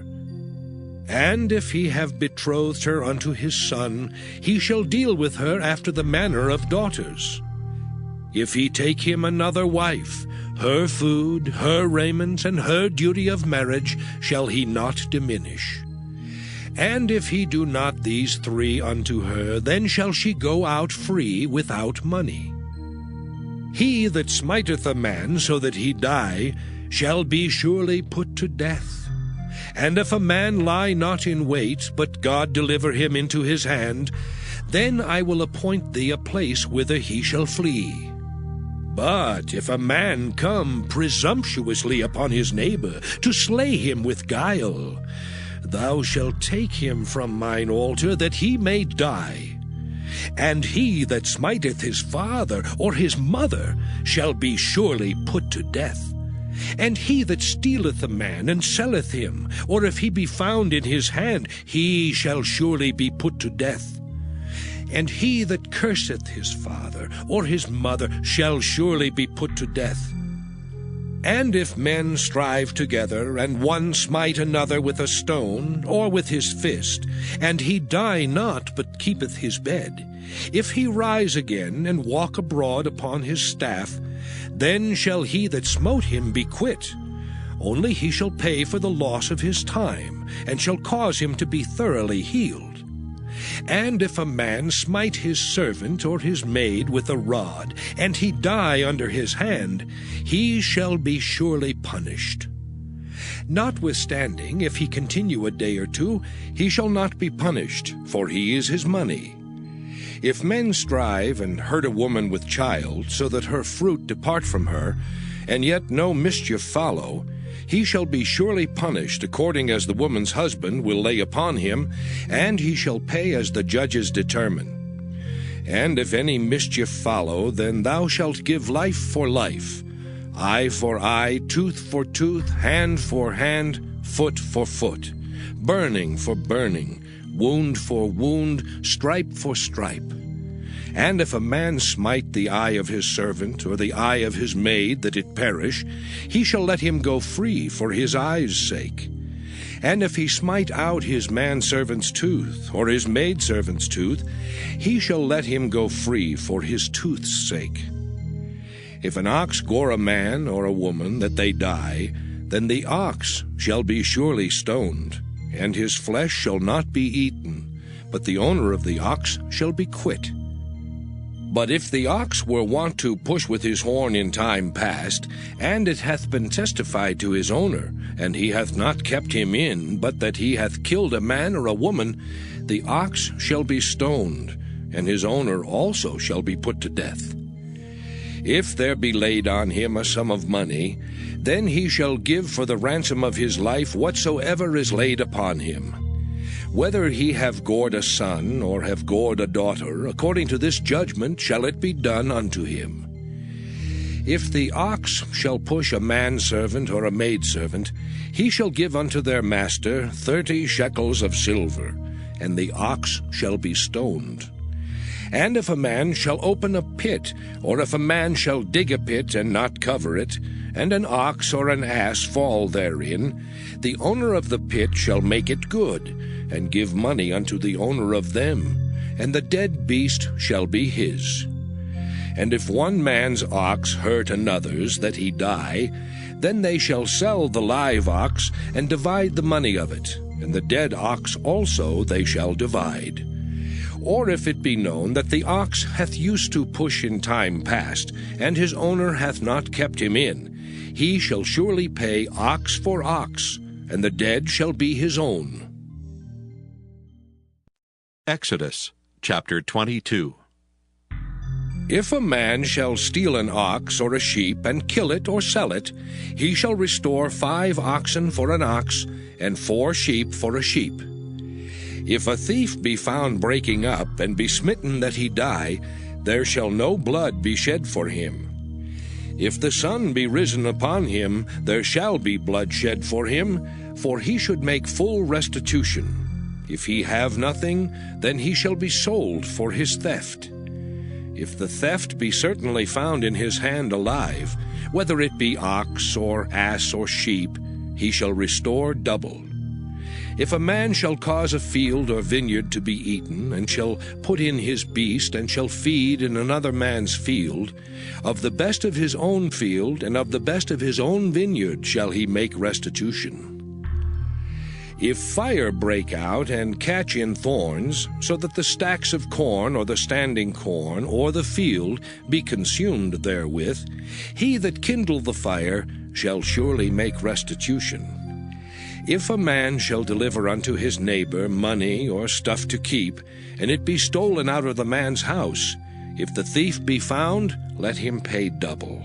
And if he have betrothed her unto his son, he shall deal with her after the manner of daughters. If he take him another wife, her food, her raiment, and her duty of marriage shall he not diminish. And if he do not these three unto her, then shall she go out free without money. He that smiteth a man so that he die shall be surely put to death. And if a man lie not in wait, but God deliver him into his hand, then I will appoint thee a place whither he shall flee. But if a man come presumptuously upon his neighbor, to slay him with guile, thou shalt take him from mine altar, that he may die. And he that smiteth his father or his mother shall be surely put to death. And he that stealeth a man and selleth him, or if he be found in his hand, he shall surely be put to death. And he that curseth his father or his mother shall surely be put to death. And if men strive together, and one smite another with a stone, or with his fist, and he die not, but keepeth his bed, if he rise again, and walk abroad upon his staff, then shall he that smote him be quit. Only he shall pay for the loss of his time, and shall cause him to be thoroughly healed. And if a man smite his servant or his maid with a rod, and he die under his hand, he shall be surely punished. Notwithstanding, if he continue a day or two, he shall not be punished, for he is his money. If men strive and hurt a woman with child, so that her fruit depart from her, and yet no mischief follow, he shall be surely punished according as the woman's husband will lay upon him, and he shall pay as the judges determine. And if any mischief follow, then thou shalt give life for life, eye for eye, tooth for tooth, hand for hand, foot for foot, burning for burning, wound for wound, stripe for stripe. And if a man smite the eye of his servant, or the eye of his maid, that it perish, he shall let him go free for his eye's sake. And if he smite out his manservant's tooth, or his maidservant's tooth, he shall let him go free for his tooth's sake. If an ox gore a man or a woman, that they die, then the ox shall be surely stoned, and his flesh shall not be eaten, but the owner of the ox shall be quit. But if the ox were wont to push with his horn in time past, and it hath been testified to his owner, and he hath not kept him in, but that he hath killed a man or a woman, the ox shall be stoned, and his owner also shall be put to death. If there be laid on him a sum of money, then he shall give for the ransom of his life whatsoever is laid upon him. Whether he have gored a son, or have gored a daughter, according to this judgment shall it be done unto him. If the ox shall push a manservant or a maidservant, he shall give unto their master 30 shekels of silver, and the ox shall be stoned. And if a man shall open a pit, or if a man shall dig a pit and not cover it, and an ox or an ass fall therein, the owner of the pit shall make it good, and give money unto the owner of them, and the dead beast shall be his. And if one man's ox hurt another's, that he die, then they shall sell the live ox, and divide the money of it, and the dead ox also they shall divide. Or if it be known that the ox hath used to push in time past, and his owner hath not kept him in, he shall surely pay ox for ox, and the dead shall be his own. Exodus chapter 22. If a man shall steal an ox or a sheep, and kill it or sell it, he shall restore 5 oxen for an ox, and 4 sheep for a sheep. If a thief be found breaking up, and be smitten that he die, there shall no blood be shed for him. If the sun be risen upon him, there shall be blood shed for him, For he should make full restitution. If he have nothing, then he shall be sold for his theft. If the theft be certainly found in his hand alive, whether it be ox or ass or sheep, he shall restore double. If a man shall cause a field or vineyard to be eaten, and shall put in his beast, and shall feed in another man's field, of the best of his own field and of the best of his own vineyard shall he make restitution. If fire break out and catch in thorns, so that the stacks of corn or the standing corn or the field be consumed therewith, he that kindled the fire shall surely make restitution. If a man shall deliver unto his neighbor money or stuff to keep, and it be stolen out of the man's house, if the thief be found, let him pay double.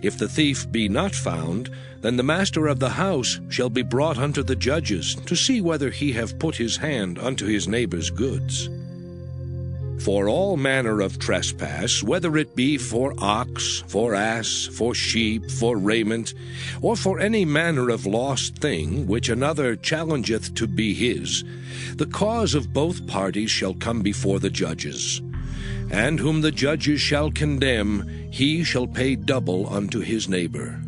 If the thief be not found, then the master of the house shall be brought unto the judges, to see whether he have put his hand unto his neighbor's goods. For all manner of trespass, whether it be for ox, for ass, for sheep, for raiment, or for any manner of lost thing which another challengeth to be his, the cause of both parties shall come before the judges. And whom the judges shall condemn, he shall pay double unto his neighbor.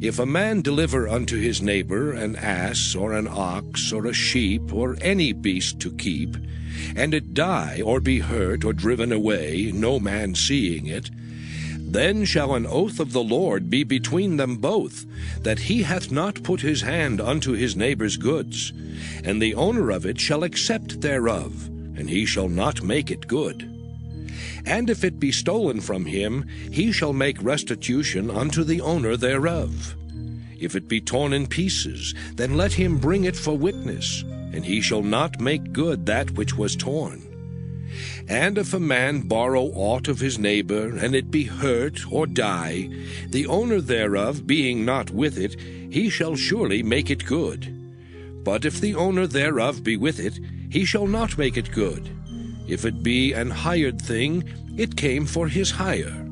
If a man deliver unto his neighbor an ass, or an ox, or a sheep, or any beast to keep, and it die, or be hurt, or driven away, no man seeing it, then shall an oath of the Lord be between them both, that he hath not put his hand unto his neighbor's goods, and the owner of it shall accept thereof, and he shall not make it good. And if it be stolen from him, he shall make restitution unto the owner thereof. If it be torn in pieces, then let him bring it for witness, and he shall not make good that which was torn. And if a man borrow aught of his neighbor, and it be hurt or die, the owner thereof being not with it, he shall surely make it good. But if the owner thereof be with it, he shall not make it good. If it be an hired thing, it came for his hire.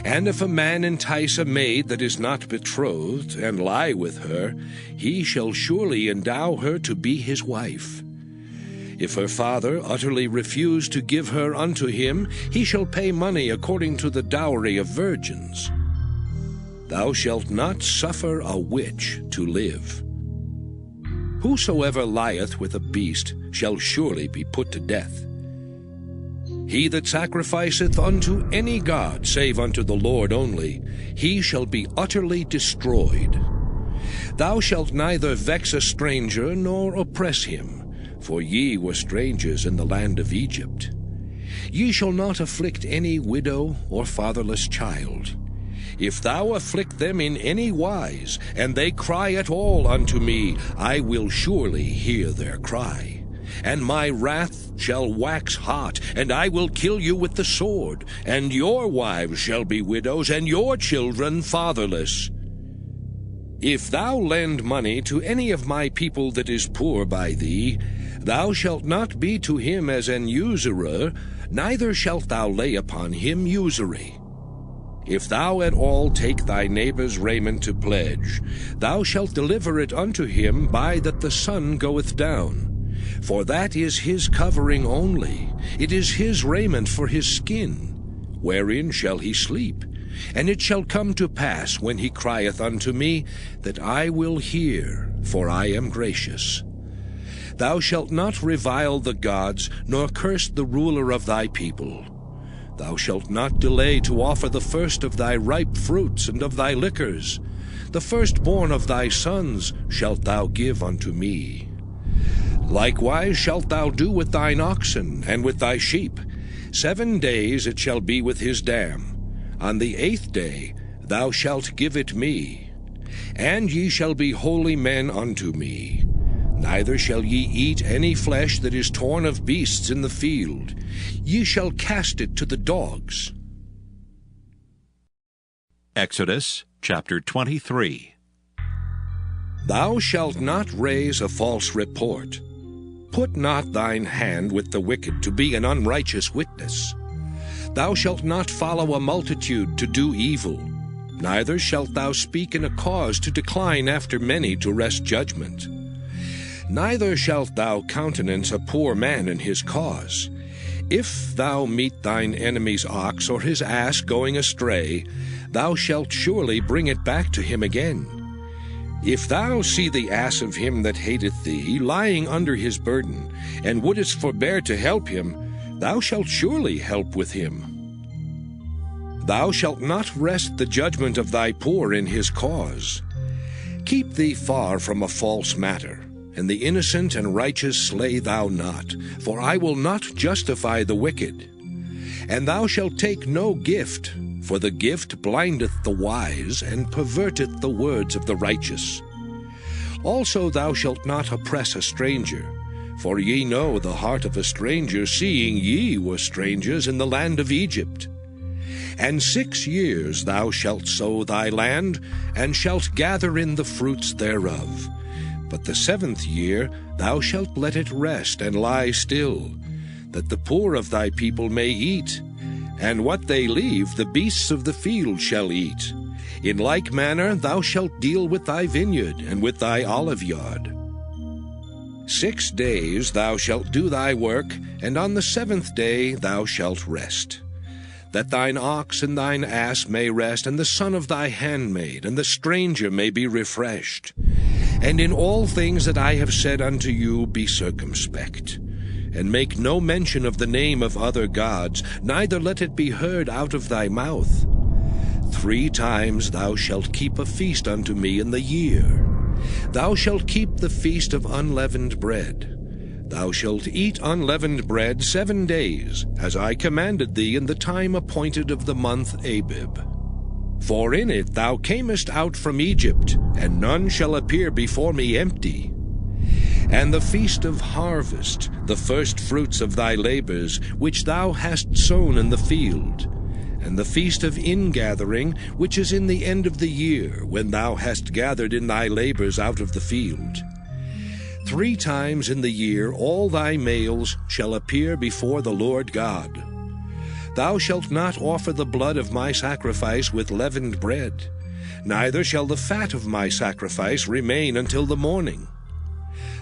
And if a man entice a maid that is not betrothed, and lie with her, he shall surely endow her to be his wife. If her father utterly refuse to give her unto him, he shall pay money according to the dowry of virgins. Thou shalt not suffer a witch to live. Whosoever lieth with a beast shall surely be put to death. He that sacrificeth unto any god save unto the Lord only, he shall be utterly destroyed. Thou shalt neither vex a stranger nor oppress him, for ye were strangers in the land of Egypt. Ye shall not afflict any widow or fatherless child. If thou afflict them in any wise, and they cry at all unto me, I will surely hear their cry. And my wrath shall wax hot, and I will kill you with the sword, and your wives shall be widows, and your children fatherless. If thou lend money to any of my people that is poor by thee, thou shalt not be to him as an usurer, neither shalt thou lay upon him usury. If thou at all take thy neighbor's raiment to pledge, thou shalt deliver it unto him by that the sun goeth down. For that is his covering only, it is his raiment for his skin. Wherein shall he sleep? And it shall come to pass, when he crieth unto me, that I will hear, for I am gracious. Thou shalt not revile the gods, nor curse the ruler of thy people. Thou shalt not delay to offer the first of thy ripe fruits and of thy liquors. The firstborn of thy sons shalt thou give unto me. Likewise shalt thou do with thine oxen and with thy sheep. 7 days it shall be with his dam. On the 8th day thou shalt give it me. And ye shall be holy men unto me. Neither shall ye eat any flesh that is torn of beasts in the field. Ye shall cast it to the dogs. Exodus chapter 23. Thou shalt not raise a false report. Put not thine hand with the wicked to be an unrighteous witness. Thou shalt not follow a multitude to do evil. neither shalt thou speak in a cause to decline after many to wrest judgment. Neither shalt thou countenance a poor man in his cause. If thou meet thine enemy's ox or his ass going astray, thou shalt surely bring it back to him again. If thou see the ass of him that hateth thee lying under his burden, and wouldest forbear to help him, thou shalt surely help with him. Thou shalt not wrest the judgment of thy poor in his cause. Keep thee far from a false matter, and the innocent and righteous slay thou not, for I will not justify the wicked. And thou shalt take no gift, for the gift blindeth the wise, and perverteth the words of the righteous. Also thou shalt not oppress a stranger, for ye know the heart of a stranger, seeing ye were strangers in the land of Egypt. And 6 years thou shalt sow thy land, and shalt gather in the fruits thereof. But the 7th year thou shalt let it rest and lie still, that the poor of thy people may eat, and what they leave the beasts of the field shall eat. In like manner thou shalt deal with thy vineyard and with thy olive yard. 6 days thou shalt do thy work, and on the 7th day thou shalt rest, that thine ox and thine ass may rest, and the son of thy handmaid, and the stranger may be refreshed. And in all things that I have said unto you be circumspect, and make no mention of the name of other gods, neither let it be heard out of thy mouth. 3 times thou shalt keep a feast unto me in the year. Thou shalt keep the feast of unleavened bread. Thou shalt eat unleavened bread 7 days, as I commanded thee in the time appointed of the month Abib. For in it thou camest out from Egypt, and none shall appear before me empty. And the feast of harvest, the first fruits of thy labors, which thou hast sown in the field, and the feast of ingathering, which is in the end of the year, when thou hast gathered in thy labors out of the field. 3 times in the year all thy males shall appear before the Lord God. Thou shalt not offer the blood of my sacrifice with leavened bread, neither shall the fat of my sacrifice remain until the morning.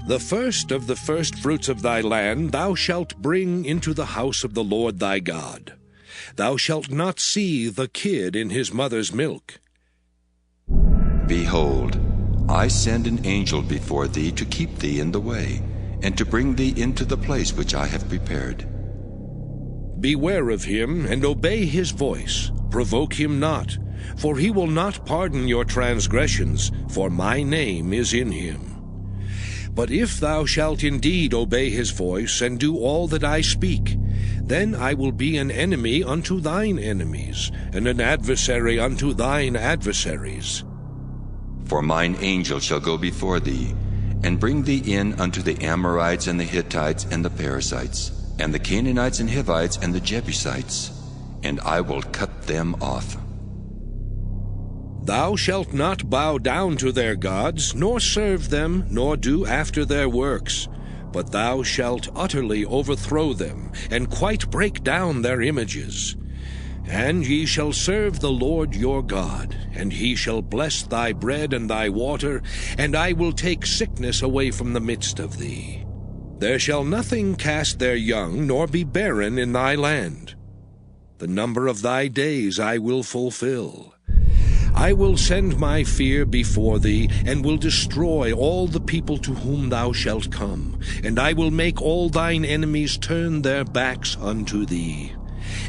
The first of the firstfruits of thy land thou shalt bring into the house of the Lord thy God. Thou shalt not see the kid in his mother's milk. Behold, I send an angel before thee to keep thee in the way, and to bring thee into the place which I have prepared. Beware of him, and obey his voice. Provoke him not, for he will not pardon your transgressions, for my name is in him. But if thou shalt indeed obey his voice, and do all that I speak, then I will be an enemy unto thine enemies, and an adversary unto thine adversaries. For mine angel shall go before thee, and bring thee in unto the Amorites, and the Hittites, and the Perizzites, and the Canaanites, and Hivites, and the Jebusites, and I will cut them off. Thou shalt not bow down to their gods, nor serve them, nor do after their works, but thou shalt utterly overthrow them, and quite break down their images. And ye shall serve the Lord your God, and he shall bless thy bread and thy water, and I will take sickness away from the midst of thee. There shall nothing cast their young, nor be barren in thy land. The number of thy days I will fulfill. I will send my fear before thee, and will destroy all the people to whom thou shalt come, and I will make all thine enemies turn their backs unto thee.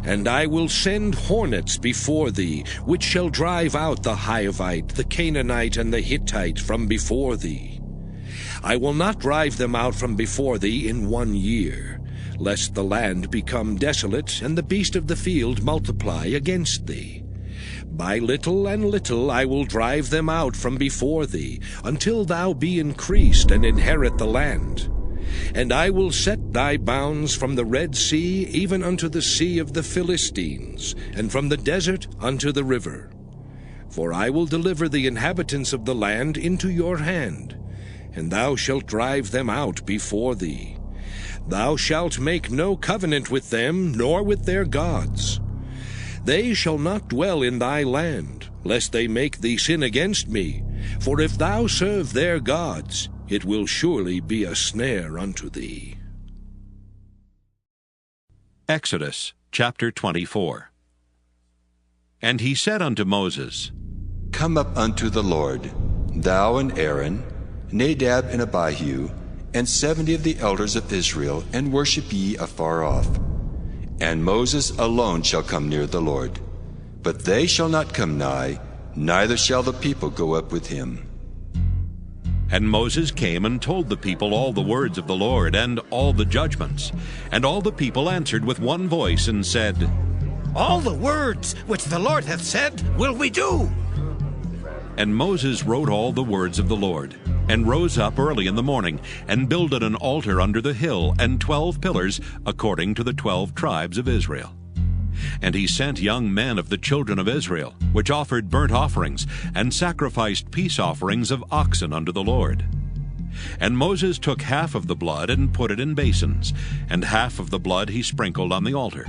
And I will send hornets before thee, which shall drive out the Hivite, the Canaanite, and the Hittite from before thee. I will not drive them out from before thee in 1 year, lest the land become desolate, and the beast of the field multiply against thee. By little and little I will drive them out from before thee, until thou be increased and inherit the land. And I will set thy bounds from the Red Sea even unto the sea of the Philistines, and from the desert unto the river. For I will deliver the inhabitants of the land into your hand, and thou shalt drive them out before thee. Thou shalt make no covenant with them, nor with their gods. They shall not dwell in thy land, lest they make thee sin against me. For if thou serve their gods, it will surely be a snare unto thee. Exodus chapter 24. And he said unto Moses, Come up unto the Lord, thou and Aaron, Nadab and Abihu, and 70 of the elders of Israel, and worship ye afar off. And Moses alone shall come near the Lord. But they shall not come nigh, neither shall the people go up with him. And Moses came and told the people all the words of the Lord, and all the judgments. And all the people answered with one voice, and said, All the words which the Lord hath said will we do. And Moses wrote all the words of the Lord, and rose up early in the morning, and builded an altar under the hill, and 12 pillars, according to the 12 tribes of Israel. And he sent young men of the children of Israel, which offered burnt offerings, and sacrificed peace offerings of oxen unto the Lord. And Moses took half of the blood, and put it in basins, and half of the blood he sprinkled on the altar.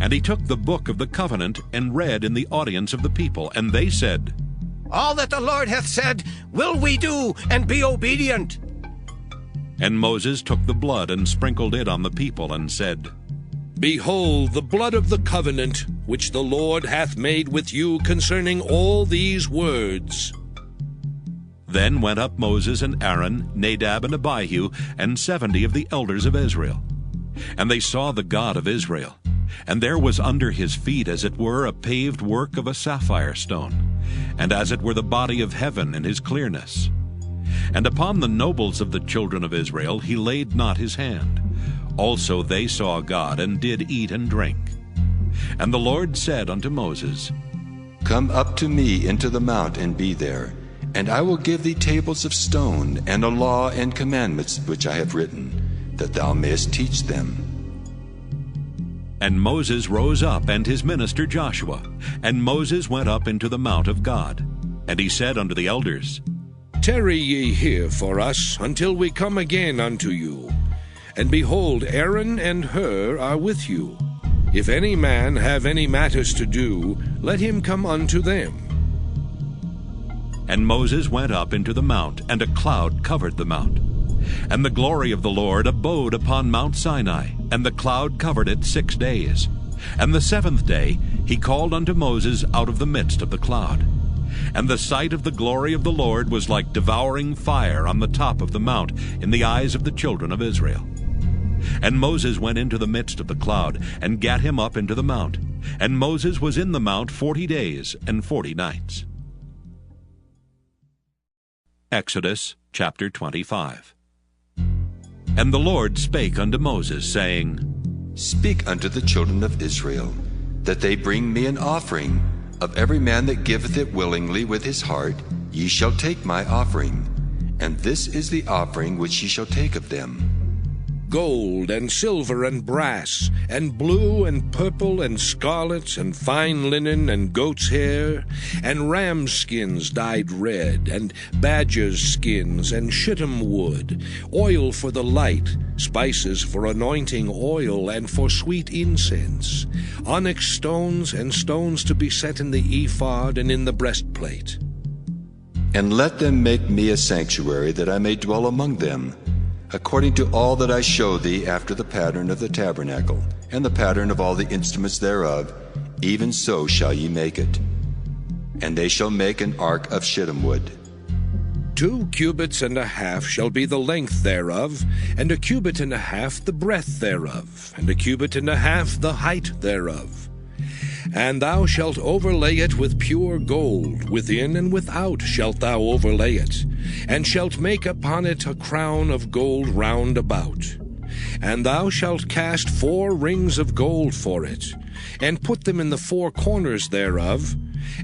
And he took the book of the covenant, and read in the audience of the people, and they said, All that the Lord hath said will we do, and be obedient. And Moses took the blood, and sprinkled it on the people, and said, Behold the blood of the covenant, which the Lord hath made with you concerning all these words. Then went up Moses and Aaron, Nadab and Abihu, and 70 of the elders of Israel. And they saw the God of Israel. And there was under his feet, as it were, a paved work of a sapphire stone, and as it were the body of heaven in his clearness. And upon the nobles of the children of Israel he laid not his hand. Also they saw God, and did eat and drink. And the Lord said unto Moses, Come up to me into the mount, and be there, and I will give thee tables of stone, and a law and commandments which I have written, that thou mayest teach them. And Moses rose up, and his minister Joshua. And Moses went up into the mount of God. And he said unto the elders, Tarry ye here for us, until we come again unto you. And behold, Aaron and Hur are with you. If any man have any matters to do, let him come unto them. And Moses went up into the mount, and a cloud covered the mount. And the glory of the Lord abode upon Mount Sinai, and the cloud covered it 6 days. And the 7th day he called unto Moses out of the midst of the cloud. And the sight of the glory of the Lord was like devouring fire on the top of the mount in the eyes of the children of Israel. And Moses went into the midst of the cloud, and gat him up into the mount. And Moses was in the mount 40 days and 40 nights. Exodus chapter 25. And the Lord spake unto Moses, saying, Speak unto the children of Israel, that they bring me an offering. Of every man that giveth it willingly with his heart, ye shall take my offering. And this is the offering which ye shall take of them. Gold and silver and brass, and blue and purple and scarlet, and fine linen and goat's hair, and ram's skins dyed red, and badger's skins, and shittim wood, oil for the light, spices for anointing oil and for sweet incense, onyx stones, and stones to be set in the ephod and in the breastplate. And let them make me a sanctuary, that I may dwell among them, according to all that I show thee, after the pattern of the tabernacle, and the pattern of all the instruments thereof, even so shall ye make it. And they shall make an ark of shittim wood. 2 cubits and a half shall be the length thereof, and 1 cubit and a half the breadth thereof, and 1 cubit and a half the height thereof. And thou shalt overlay it with pure gold, within and without shalt thou overlay it, and shalt make upon it a crown of gold round about. And thou shalt cast 4 rings of gold for it, and put them in the 4 corners thereof,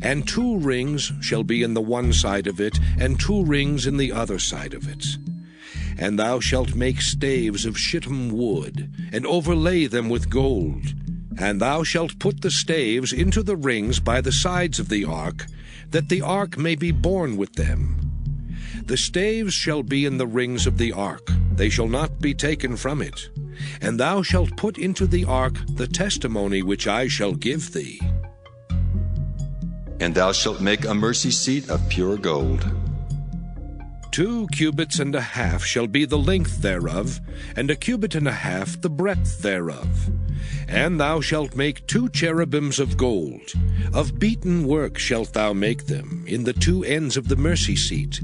and 2 rings shall be in the one side of it, and 2 rings in the other side of it. And thou shalt make staves of shittim wood, and overlay them with gold. And thou shalt put the staves into the rings by the sides of the ark, that the ark may be borne with them. The staves shall be in the rings of the ark, they shall not be taken from it. And thou shalt put into the ark the testimony which I shall give thee. And thou shalt make a mercy seat of pure gold. 2 cubits and a half shall be the length thereof, and 1 cubit and a half the breadth thereof. And thou shalt make 2 cherubims of gold. Of beaten work shalt thou make them, in the 2 ends of the mercy seat.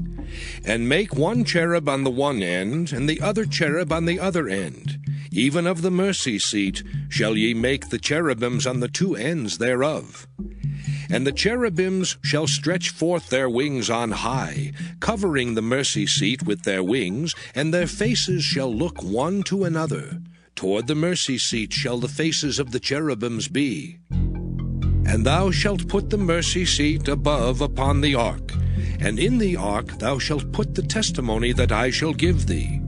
And make 1 cherub on the one end, and the other cherub on the other end. Even of the mercy seat shall ye make the cherubims on the 2 ends thereof. And the cherubims shall stretch forth their wings on high, covering the mercy seat with their wings, and their faces shall look one to another. Toward the mercy seat shall the faces of the cherubims be. And thou shalt put the mercy seat above upon the ark, and in the ark thou shalt put the testimony that I shall give thee.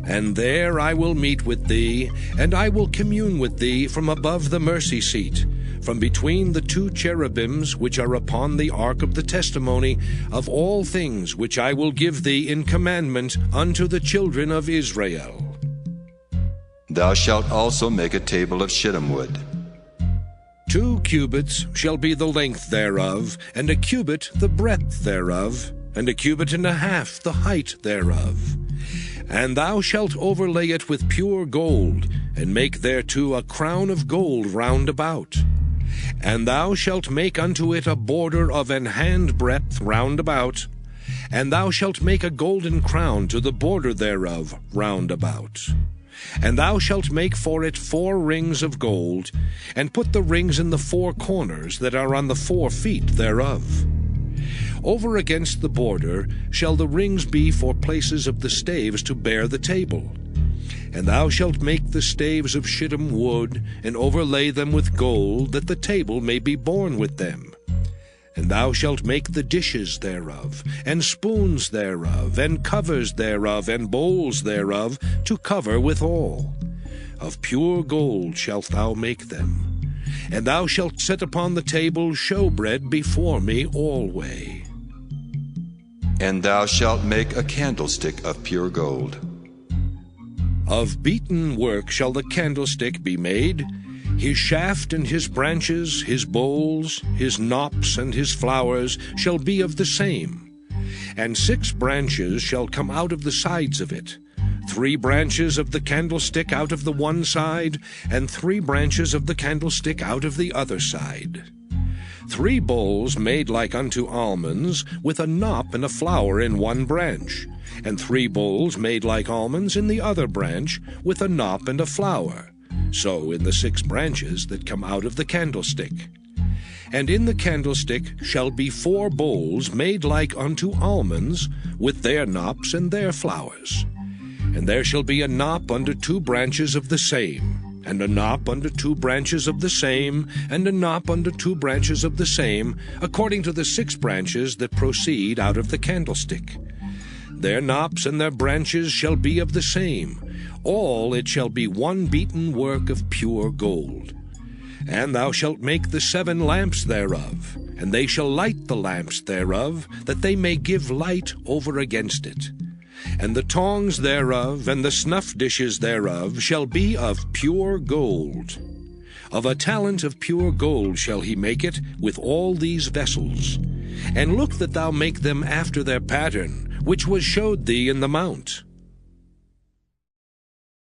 And there I will meet with thee, and I will commune with thee from above the mercy seat, from between the 2 cherubims which are upon the ark of the testimony, of all things which I will give thee in commandment unto the children of Israel. Thou shalt also make a table of shittim wood. 2 cubits shall be the length thereof, and 1 cubit the breadth thereof, and 1 cubit and a half the height thereof. And thou shalt overlay it with pure gold, and make thereto a crown of gold round about. And thou shalt make unto it a border of an hand breadth round about. And thou shalt make a golden crown to the border thereof round about. And thou shalt make for it 4 rings of gold, and put the rings in the 4 corners that are on the 4 feet thereof. Over against the border shall the rings be for places of the staves to bear the table. And thou shalt make the staves of shittim wood, and overlay them with gold, that the table may be borne with them. And thou shalt make the dishes thereof, and spoons thereof, and covers thereof, and bowls thereof, to cover withal. Of pure gold shalt thou make them. And thou shalt set upon the table showbread before me alway. And thou shalt make a candlestick of pure gold. Of beaten work shall the candlestick be made, his shaft and his branches, his bowls, his knops and his flowers shall be of the same. And 6 branches shall come out of the sides of it, 3 branches of the candlestick out of the one side, and 3 branches of the candlestick out of the other side. 3 bowls made like unto almonds, with a knop and a flower in one branch, and 3 bowls made like almonds in the other branch, with a knop and a flower, so in the 6 branches that come out of the candlestick. And in the candlestick shall be 4 bowls made like unto almonds, with their knops and their flowers. And there shall be a knop under 2 branches of the same, and a knop under 2 branches of the same, and a knop under 2 branches of the same, according to the 6 branches that proceed out of the candlestick. Their knops and their branches shall be of the same. All it shall be 1 beaten work of pure gold. And thou shalt make the 7 lamps thereof, and they shall light the lamps thereof, that they may give light over against it. And the tongs thereof, and the snuff dishes thereof, shall be of pure gold. Of a talent of pure gold shall he make it, with all these vessels. And look that thou make them after their pattern, which was showed thee in the mount.